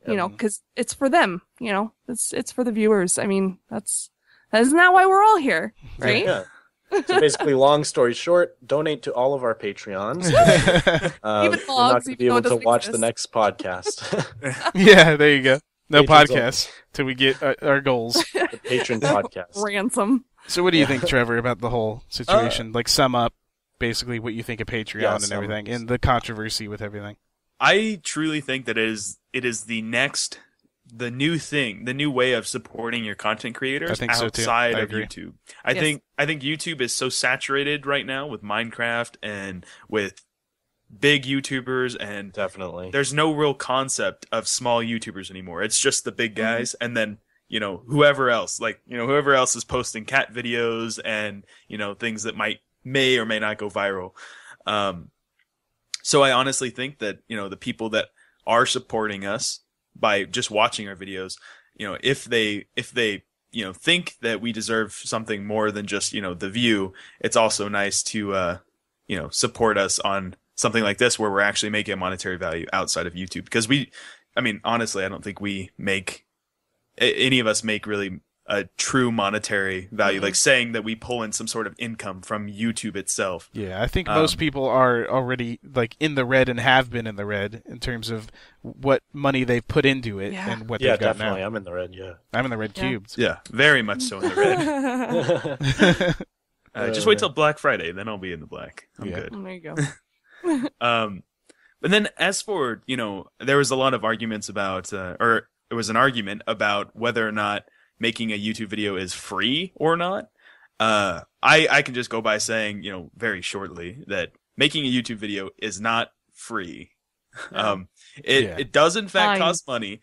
You know, because it's for them. You know, it's for the viewers. I mean, isn't that why we're all here, right? Yeah. So basically, long story short, donate to all of our Patreons. Even you're not going to be able to watch the next podcast. Yeah, there you go. No Patrons podcast till we get our goals. The patron podcast. Ransom. So what do you think, Trevor, about the whole situation? Like, sum up basically what you think of Patreon and everything, and the controversy with everything. I truly think that it is the new thing, the new way of supporting your content creators outside of YouTube. I think YouTube is so saturated right now with Minecraft and with big YouTubers, and definitely there's no real concept of small YouTubers anymore. It's just the big guys, and then whoever else is posting cat videos and things that may or may not go viral. So I honestly think that, the people that are supporting us by just watching our videos, if they think that we deserve something more than just, the view, it's also nice to, support us on something like this where we're actually making a monetary value outside of YouTube. Because honestly, I don't think any of us make really a true monetary value, like saying that we pull in some sort of income from YouTube itself. Yeah, I think most people are already like in the red and have been in the red in terms of what money they've put into it and what they've got definitely. now. I'm in the red, I'm in the RedCubed. Yeah, very much so in the red. Just wait till Black Friday, then I'll be in the black. I'm good. There you go. But then as for, there was a lot of arguments about, or it was an argument about whether or not making a YouTube video is free or not. I can just go by saying, very shortly that making a YouTube video is not free. No. It does in fact Time. cost money.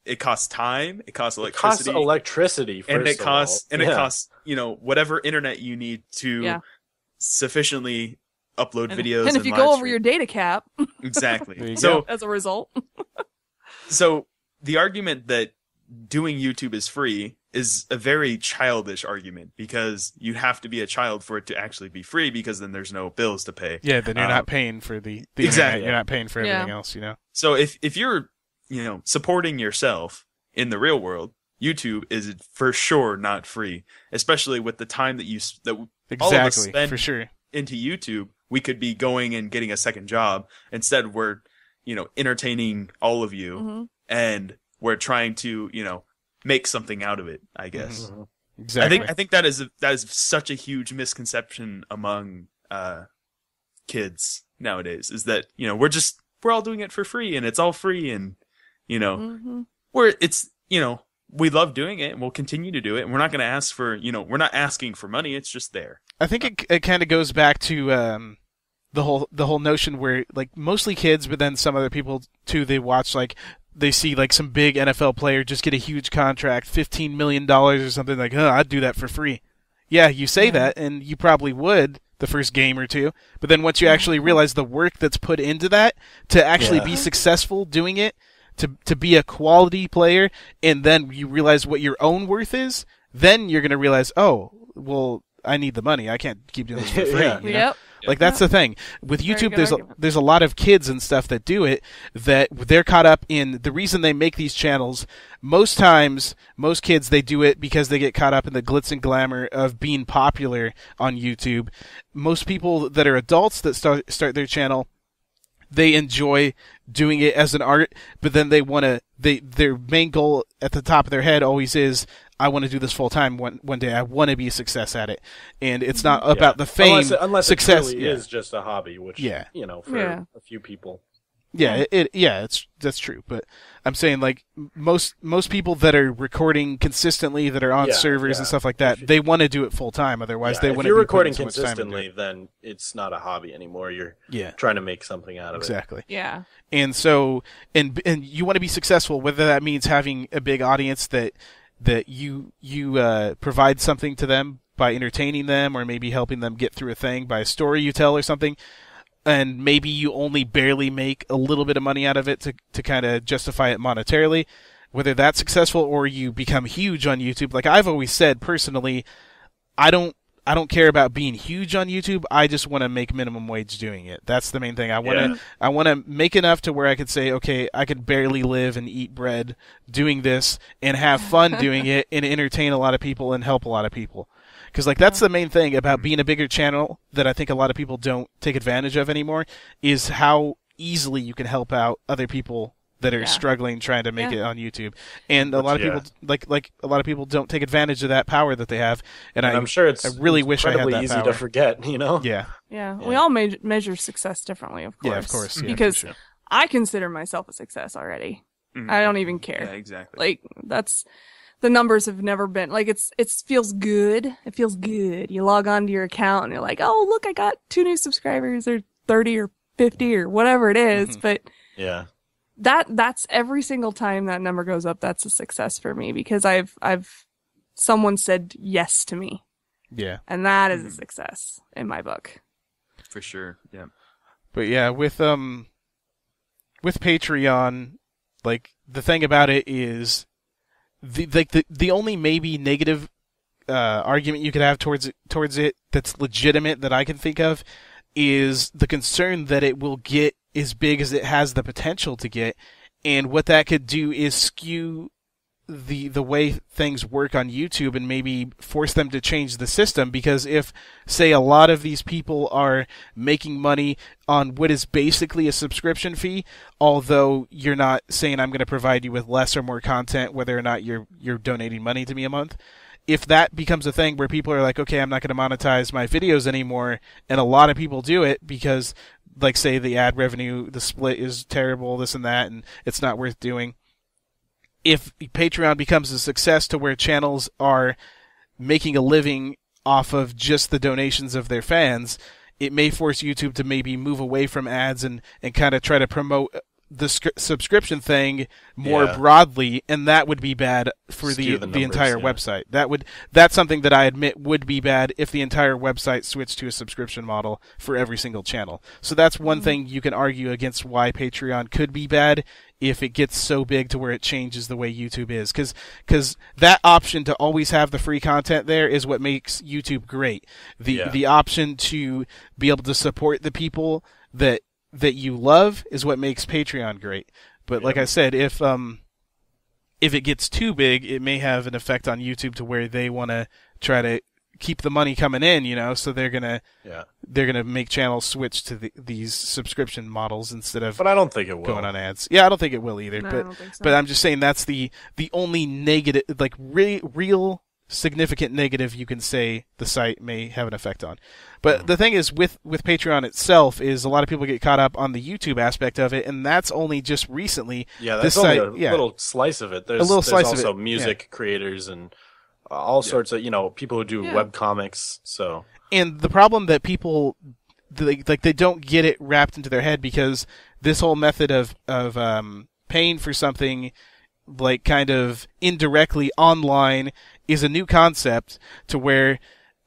It costs time. It costs It costs electricity. electricity, and it first of costs all. it costs whatever internet you need to Yeah. sufficiently upload And, videos. and if you go over your data cap, There exactly. you So as a result, so the argument that doing YouTube is free is a very childish argument, because you have to be a child for it to actually be free, because then there's no bills to pay. Yeah, then you're not paying for the Exactly. internet. You're not paying for Yeah. everything else, you know? So if you're supporting yourself in the real world, YouTube is for sure not free, especially with the time that all of us Exactly, spend for sure. into YouTube. We could be going and getting a second job. Instead, we're entertaining all of you, Mhm. and we're trying to make something out of it, I guess. Mhm. Exactly. I think that is such a huge misconception among kids nowadays, is that we're all doing it for free, and it's all free, and Mhm. we love doing it, and we'll continue to do it, and we're not going to ask for we're not asking for money. It's just there. I think it kind of goes back to the whole notion where, like, mostly kids, but then some other people too, they see like some big NFL player just get a huge contract, $15 million or something, like, I'd do that for free. Yeah, you say that, and you probably would the first game or two, but then once you actually realize the work that's put into that to actually be successful doing it, to be a quality player, and then you realize what your own worth is, then you're going to realize, oh, well, I need the money. I can't keep doing this for free. Yeah. you know? Yep. Like, that's the thing. With Very YouTube, good argument. there's a lot of kids and stuff that do it, that they're caught up in the reason they make these channels. Most times, most kids, they do it because they get caught up in the glitz and glamour of being popular on YouTube. Most people that are adults that start their channel, they enjoy doing it as an art, but then their main goal at the top of their head always is, I want to do this full time one day. I want to be a success at it. And it's not about the fame. Unless success it truly is just a hobby, which, for a few people. Yeah, that's true. But I'm saying, like, most people that are recording consistently, that are on servers and stuff like that, they want to do it full time. Otherwise, they wouldn't. If you're be recording putting so much time into consistently, it. then it's not a hobby anymore. You're Yeah, trying to make something out of exactly. Yeah. And so, and you want to be successful, whether that means having a big audience that you provide something to them by entertaining them, or maybe helping them get through a thing by a story you tell or something, and maybe you only barely make a little bit of money out of it to kind of justify it monetarily, whether that's successful or you become huge on YouTube. Like I've always said personally, I don't care about being huge on YouTube. I just want to make minimum wage doing it. That's the main thing. I want to make enough to where I could say, okay, I could barely live and eat bread doing this and have fun doing it and entertain a lot of people and help a lot of people. Because that's the main thing about being a bigger channel that I think a lot of people don't take advantage of anymore, is how easily you can help out other people that are struggling trying to make it on YouTube. And a lot of people like a lot of people don't take advantage of that power that they have. And I'm sure it's I really wish I had incredibly that easy power. to forget, Yeah. Yeah. We all measure success differently, of course. Yeah, of course. Yeah, because for sure. I consider myself a success already. Mhm. I don't even care. Yeah, exactly. Like, that's, the numbers have never been, like, it feels good. It feels good. You log on to your account and you're like, oh, look, I got 2 new subscribers, or 30 or 50 or whatever it is. But Yeah. that's every single time that number goes up, that's a success for me, because someone said yes to me. Yeah. And that is a success in my book. For sure. Yeah. But yeah, with Patreon, like, the thing about it is the only maybe negative argument you could have towards it that's legitimate that I can think of is the concern that it will get as big as it has the potential to get, and what that could do is skew the way things work on YouTube and maybe force them to change the system. Because if, say, a lot of these people are making money on what is basically a subscription fee, although you're not saying I'm going to provide you with less or more content whether or not you're donating money to me a month, if that becomes a thing where people are like, okay, I'm not going to monetize my videos anymore, and a lot of people do it because, like, say, the ad revenue, the split is terrible, this and that, and it's not worth doing. If Patreon becomes a success to where channels are making a living off of just the donations of their fans, it may force YouTube to maybe move away from ads and kind of try to promote the subscription thing more broadly, and that would be bad for the numbers, entire website. That's something that I admit would be bad if the entire website switched to a subscription model for every single channel. So that's one thing you can argue against why Patreon could be bad if it gets so big to where it changes the way YouTube is. Because that option to always have the free content there is what makes YouTube great. The option to be able to support the people that you love is what makes Patreon great. But like I said, if it gets too big, it may have an effect on YouTube to where they want to try to keep the money coming in, so they're gonna make channels switch to these subscription models instead of. But I don't think it will. Going on ads. Yeah, I don't think it will either. No, but I don't think so. but I'm just saying that's the only negative, like real significant negative you can say the site may have an effect on. But the thing is with Patreon itself is a lot of people get caught up on the YouTube aspect of it, and that's only just recently. Yeah, that's only a little slice of it. There's also music creators and all sorts of, people who do web comics. So, and the problem that people they don't get it wrapped into their head, because this whole method of paying for something like kind of indirectly online is a new concept, to where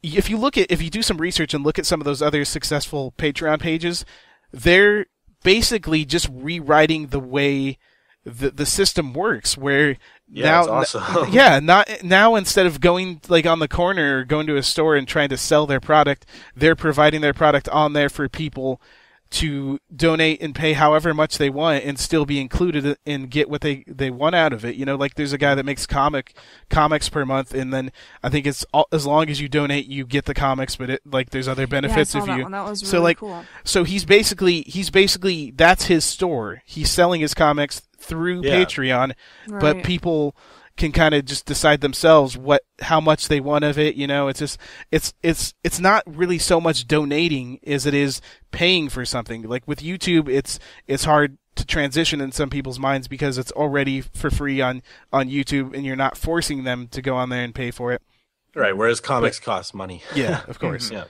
if you do some research and look at some of those other successful Patreon pages, they're basically just rewriting the way the system works, where now it's awesome. now instead of going like on the corner or going to a store and trying to sell their product, they're providing their product on there for people to donate and pay however much they want and still be included and get what they want out of it. Like there's a guy that makes comics per month, and then I think it's as long as you donate, you get the comics, but there's other benefits if you. that one. That was really cool. So he's basically that's his store. He's selling his comics through Patreon, but people can kind of just decide themselves how much they want of it. It's just it's not really so much donating as it is paying for something. Like with YouTube, it's hard to transition in some people's minds because it's already for free on YouTube, and you're not forcing them to go on there and pay for it. Right. Whereas comics cost money. Yeah, of course. Yeah.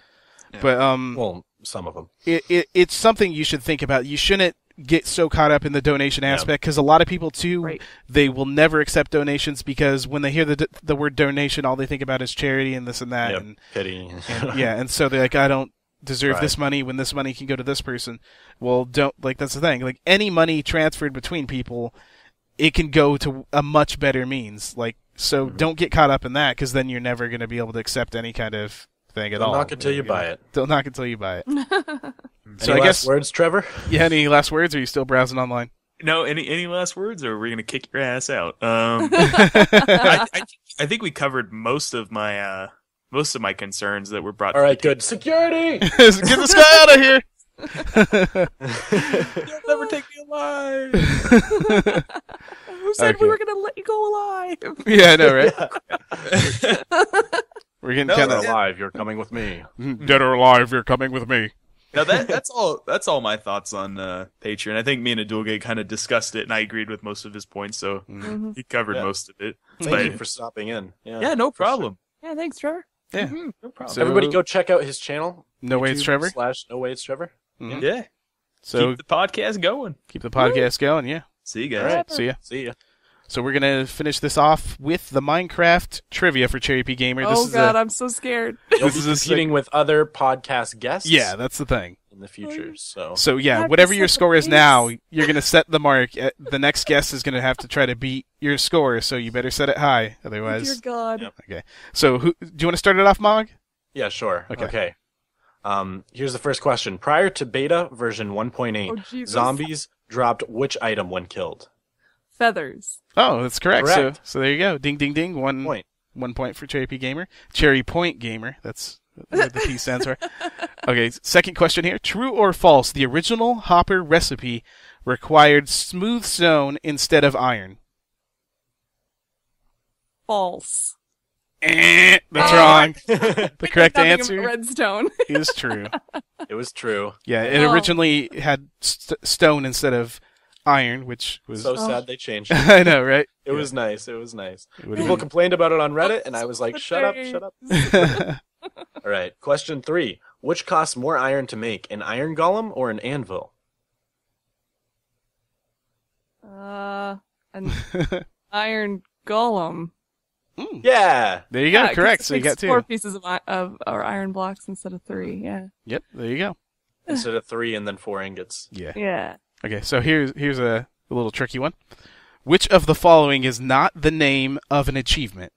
But well, some of them. It's something you should think about. You shouldn't get so caught up in the donation aspect, because a lot of people too, they will never accept donations, because when they hear the word donation, all they think about is charity and this and that, and pity. And so they're like, I don't deserve this money when this money can go to this person. Well, that's the thing. Like any money transferred between people, it can go to a much better means. So don't get caught up in that, because then you're never going to be able to accept any kind of thing at all. Don't knock until you buy it. Don't knock until you buy it. So any last words, Trevor? Yeah, any last words? Or are you still browsing online? No, any last words, or are we gonna kick your ass out? I think we covered most of my concerns that were brought. All right, good. Security. Get this guy out of here. You'll never take me alive. Who said we were gonna let you go alive? Yeah, I know, right? We're getting kind of alive. You're coming with me. Dead or alive, you're coming with me. Now that's all my thoughts on Patreon. I think me and ADuelGet kind of discussed it, and I agreed with most of his points, so he covered most of it. Thank you for stopping in. Yeah, no problem. Sure. Yeah, thanks, Trevor. Yeah, no problem. So everybody go check out his channel. NoWayitsTrevor. /NoWayitsTrevor. Yeah. So keep the podcast going. Keep the podcast going. Yeah. See you guys. Right. See ya. See ya. So we're going to finish this off with the Minecraft trivia for CherryPGamer. Oh, God, I'm so scared. You'll be competing with other podcast guests. Yeah, that's the thing. In the future, So yeah, whatever your score is now, you're going to set the mark. The next guest is going to have to try to beat your score, so you better set it high. Otherwise... Dear God. Yep. Okay. So do you want to start it off, Mog? Yeah, sure. Okay. Here's the first question. Prior to beta version 1.8, zombies dropped which item when killed? Feathers. Oh, that's correct. So there you go. Ding, ding, ding. 1 point. 1 point for CherryPGamer. Cherry Point Gamer. That's what the P stands for. Okay, second question here. True or false, the original Hopper recipe required smooth stone instead of iron? False. That's wrong. The correct answer redstone is true. It was true. Yeah, it originally had stone instead of iron, which was so sad they changed it. I know, right? It was nice. People complained about it on Reddit, and I was like, shut up. All right, question 3. Which costs more iron to make, an iron golem or an anvil? An iron golem. Yeah. There you go. Yeah, Correct. 'cause So it you got takes 2. 4 pieces of or iron blocks instead of 3. Yeah. Yep. There you go. Instead of 3 and then 4 ingots. Yeah. Yeah. Okay. So here's a little tricky one. Which of the following is not the name of an achievement?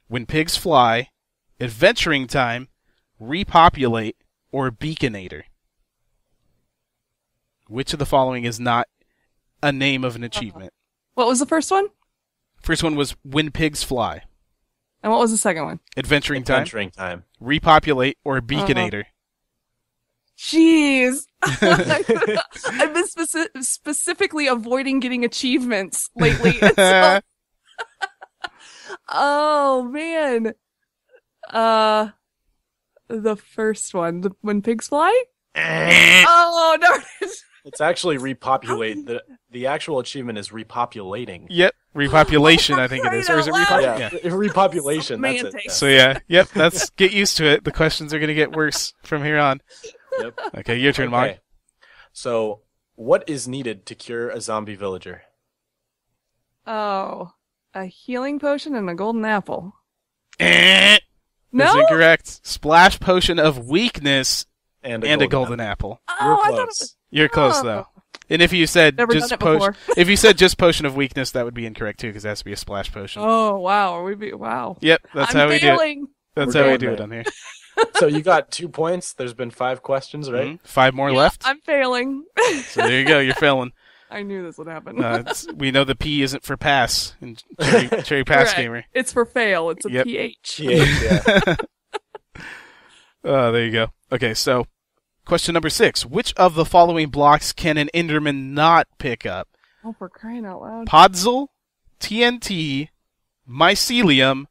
When Pigs Fly, Adventuring Time, Repopulate, or Beaconator? Which of the following is not a name of an achievement? What was the first one? First one was When Pigs Fly, And what was the second one? Adventuring Time, Adventuring time. Repopulate, or Beaconator. Jeez. I've been specifically avoiding getting achievements lately. So... oh, man. The first one. When Pigs Fly? Oh, no. It's actually repopulate. The actual achievement is repopulating. Yep, repopulation, I think it is. Or is it Yeah, repopulation? repopulation. That's it. Semantics. So yeah, yep, get used to it. The questions are going to get worse from here on. Yep. Okay, your turn, Mark. Okay. So, what is needed to cure a zombie villager? Oh, a healing potion and a golden apple. That's No? incorrect. Splash potion of weakness And and a golden apple. You're Oh, I thought it close. was... You're close Oh. though. And if you said Never just done it before. if you said just potion of weakness, that would be incorrect too, because it has to be a splash potion. Oh, wow. Are we wow. Yep, that's I'm how we do it. failing. That's We're how we going do it there. on here. So you got 2 points. There's been 5 questions, right? Mhm. 5 more left. I'm failing. So there you go. You're failing. I knew this would happen. We know the P isn't for pass in Cherry Pass Correct. Gamer. It's for fail. It's a Yep. PH. Yeah. Oh, there you go. Okay, so question number 6. Which of the following blocks can an Enderman not pick up? Oh, for crying out loud. Podzol, TNT, mycelium,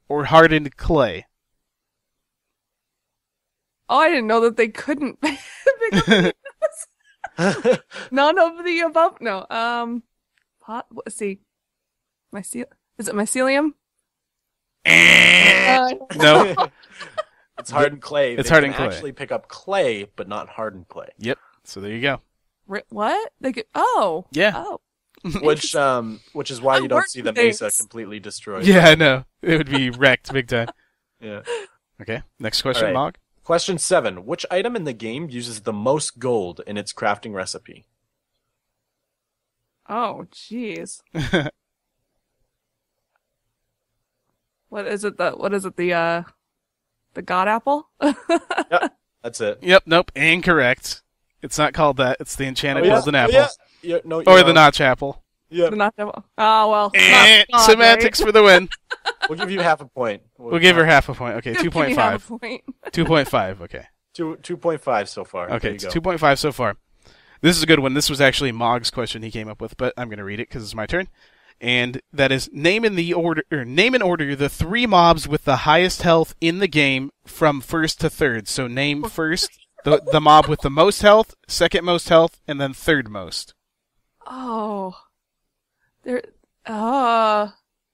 or hardened clay? Oh, I didn't know that they couldn't pick up none of the above. No. Let's see. Is it mycelium? No. It's hardened clay. It's They hardened can clay. actually pick up clay, but not hardened clay. Yep. So there you go. What? They could. Oh. Yeah. Oh. Which is why I'm you don't see the learning mesa things. completely destroyed. Yeah, I know. It would be wrecked big time. Yeah. Okay. Next question, All right. Mog. Question 7. Which item in the game uses the most gold in its crafting recipe? Oh, jeez. What is it? The god apple? Yep. That's it. Yep. Nope. Incorrect. It's not called that. It's the enchanted golden apple. Yeah. Yeah, no, Or you're the wrong. notch apple. Yeah. The not apple. Oh well. not god, Semantics right? for the win. We'll give you half a point. We'll give her half a point. Okay, Give me half 2.5. a point. 2.5. Okay. 2.5 so far. Okay, There you it's go. 2.5 so far. This is a good one. This was actually Mog's question he came up with, but I'm going to read it because it's my turn. And that is name in order the 3 mobs with the highest health in the game from first to third. So name first the mob with the most health, second most health, and then third most. Oh. There.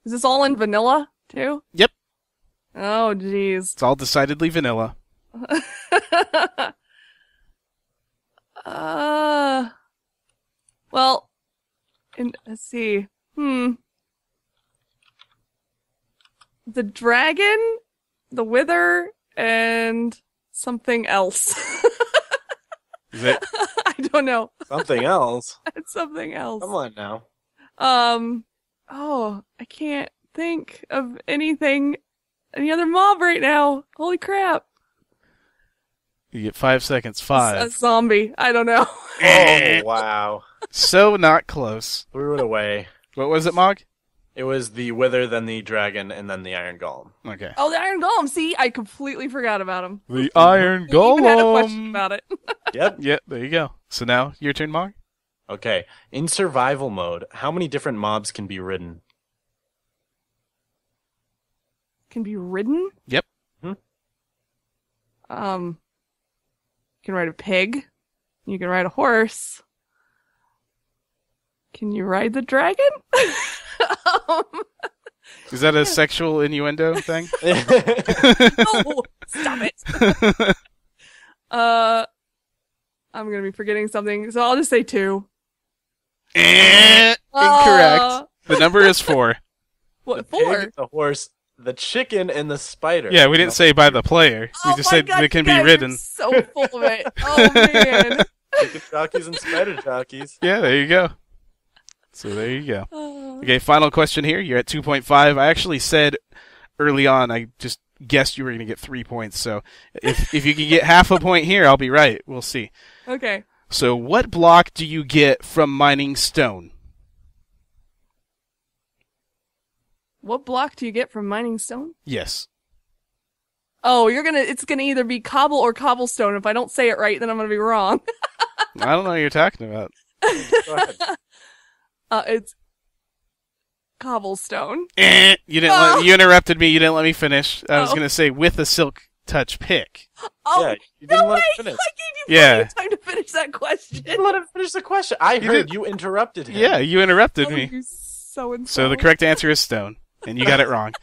Is this all in vanilla too? Yep. Oh, jeez. It's all decidedly vanilla. Well, let's see. The dragon, the wither, and something else. Is it? I don't know. Something else. It's something else. Come on now. Oh, I can't think of any other mob right now. Holy crap. You get 5 seconds. A 5. zombie. I don't know. Oh, wow. So not close. Threw it away. What was it, Mog? It was the wither, then the dragon, and then the iron golem. Okay. Oh, the Iron Golem. See, I completely forgot about him. The Iron I even had a question Golem. about it. Yep. Yep, there you go. So now, your turn, Mog? Okay. In survival mode, how many different mobs can be ridden? Can be ridden. Yep. You can ride a pig. You can ride a horse. Can you ride the dragon? Is that a sexual innuendo thing? No, stop it. I'm gonna be forgetting something, so I'll just say 2. Incorrect. The number is 4. What, The 4? pig, the horse, the chicken, and the spider. Yeah, we didn't say by the player. We just said God, it can you be guys ridden. are so full of it. Oh man. Chicken jockeys and spider jockeys. Yeah, there you go. So there you go. Okay, final question here. You're at 2.5. I actually said early on, I just guessed you were going to get 3 points. So if you can get half a point here, I'll be right. We'll see. Okay. So what block do you get from mining stone? What block do you get from mining stone? Yes. Oh, it's gonna either be cobble or cobblestone. If I don't say it right, then I'm gonna be wrong. I don't know what you're talking about. Go ahead. It's cobblestone. You didn't. You interrupted me. You didn't let me finish. I was going to say with a silk touch pick. Oh, Yeah, you didn't no let way! him finish. I gave you Yeah. plenty of time to finish that question. You didn't let him finish the question. I You heard did. you interrupted him. Yeah, you interrupted Oh, me. you're so insane. So the correct answer is stone, and you got it wrong.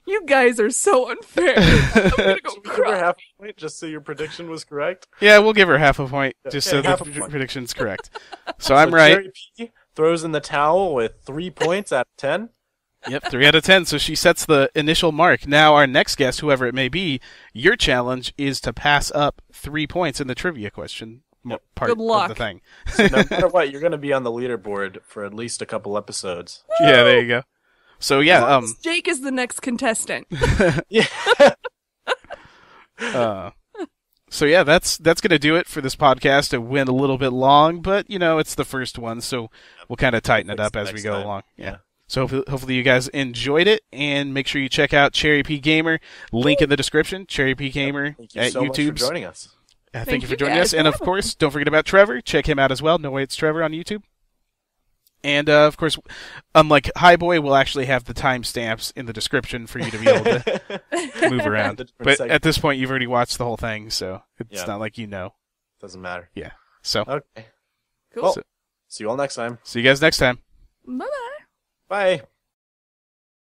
You guys are so unfair. I'm gonna go Should we give her cry. half a point just so your prediction was correct? Yeah, we'll give her half a point just Okay, so the half a point. prediction's correct. So I'm right. Cherry P throws in the towel with 3 points out of 10. Yep, 3 out of 10. So she sets the initial mark. Now our next guest, whoever it may be, your challenge is to pass up 3 points in the trivia question part Good luck. of the thing. So no matter what, you're going to be on the leaderboard for at least a couple episodes. Yeah, there you go. So yeah, Jake is the next contestant. Yeah. So yeah, that's gonna do it for this podcast. It went a little bit long, but it's the first one, so we'll kind of tighten it up as we Next go time. along. Yeah. So hopefully you guys enjoyed it, and make sure you check out CherryPGamer. Link in the description. CherryPGamer Thank you at so much for YouTube. joining us. Thank you for you joining guys us, and of for course, don't forget about Trevor. Check him out as well. NoWayitsTrevor on YouTube. And of course, unlike Highboy, we'll actually have the timestamps in the description for you to be able to move around. The different But segments. at this point, you've already watched the whole thing, so it's Yeah. not like you know. Doesn't matter. Yeah. So, Okay. Cool. Well, see you all next time. see you guys next time. Bye bye. Bye.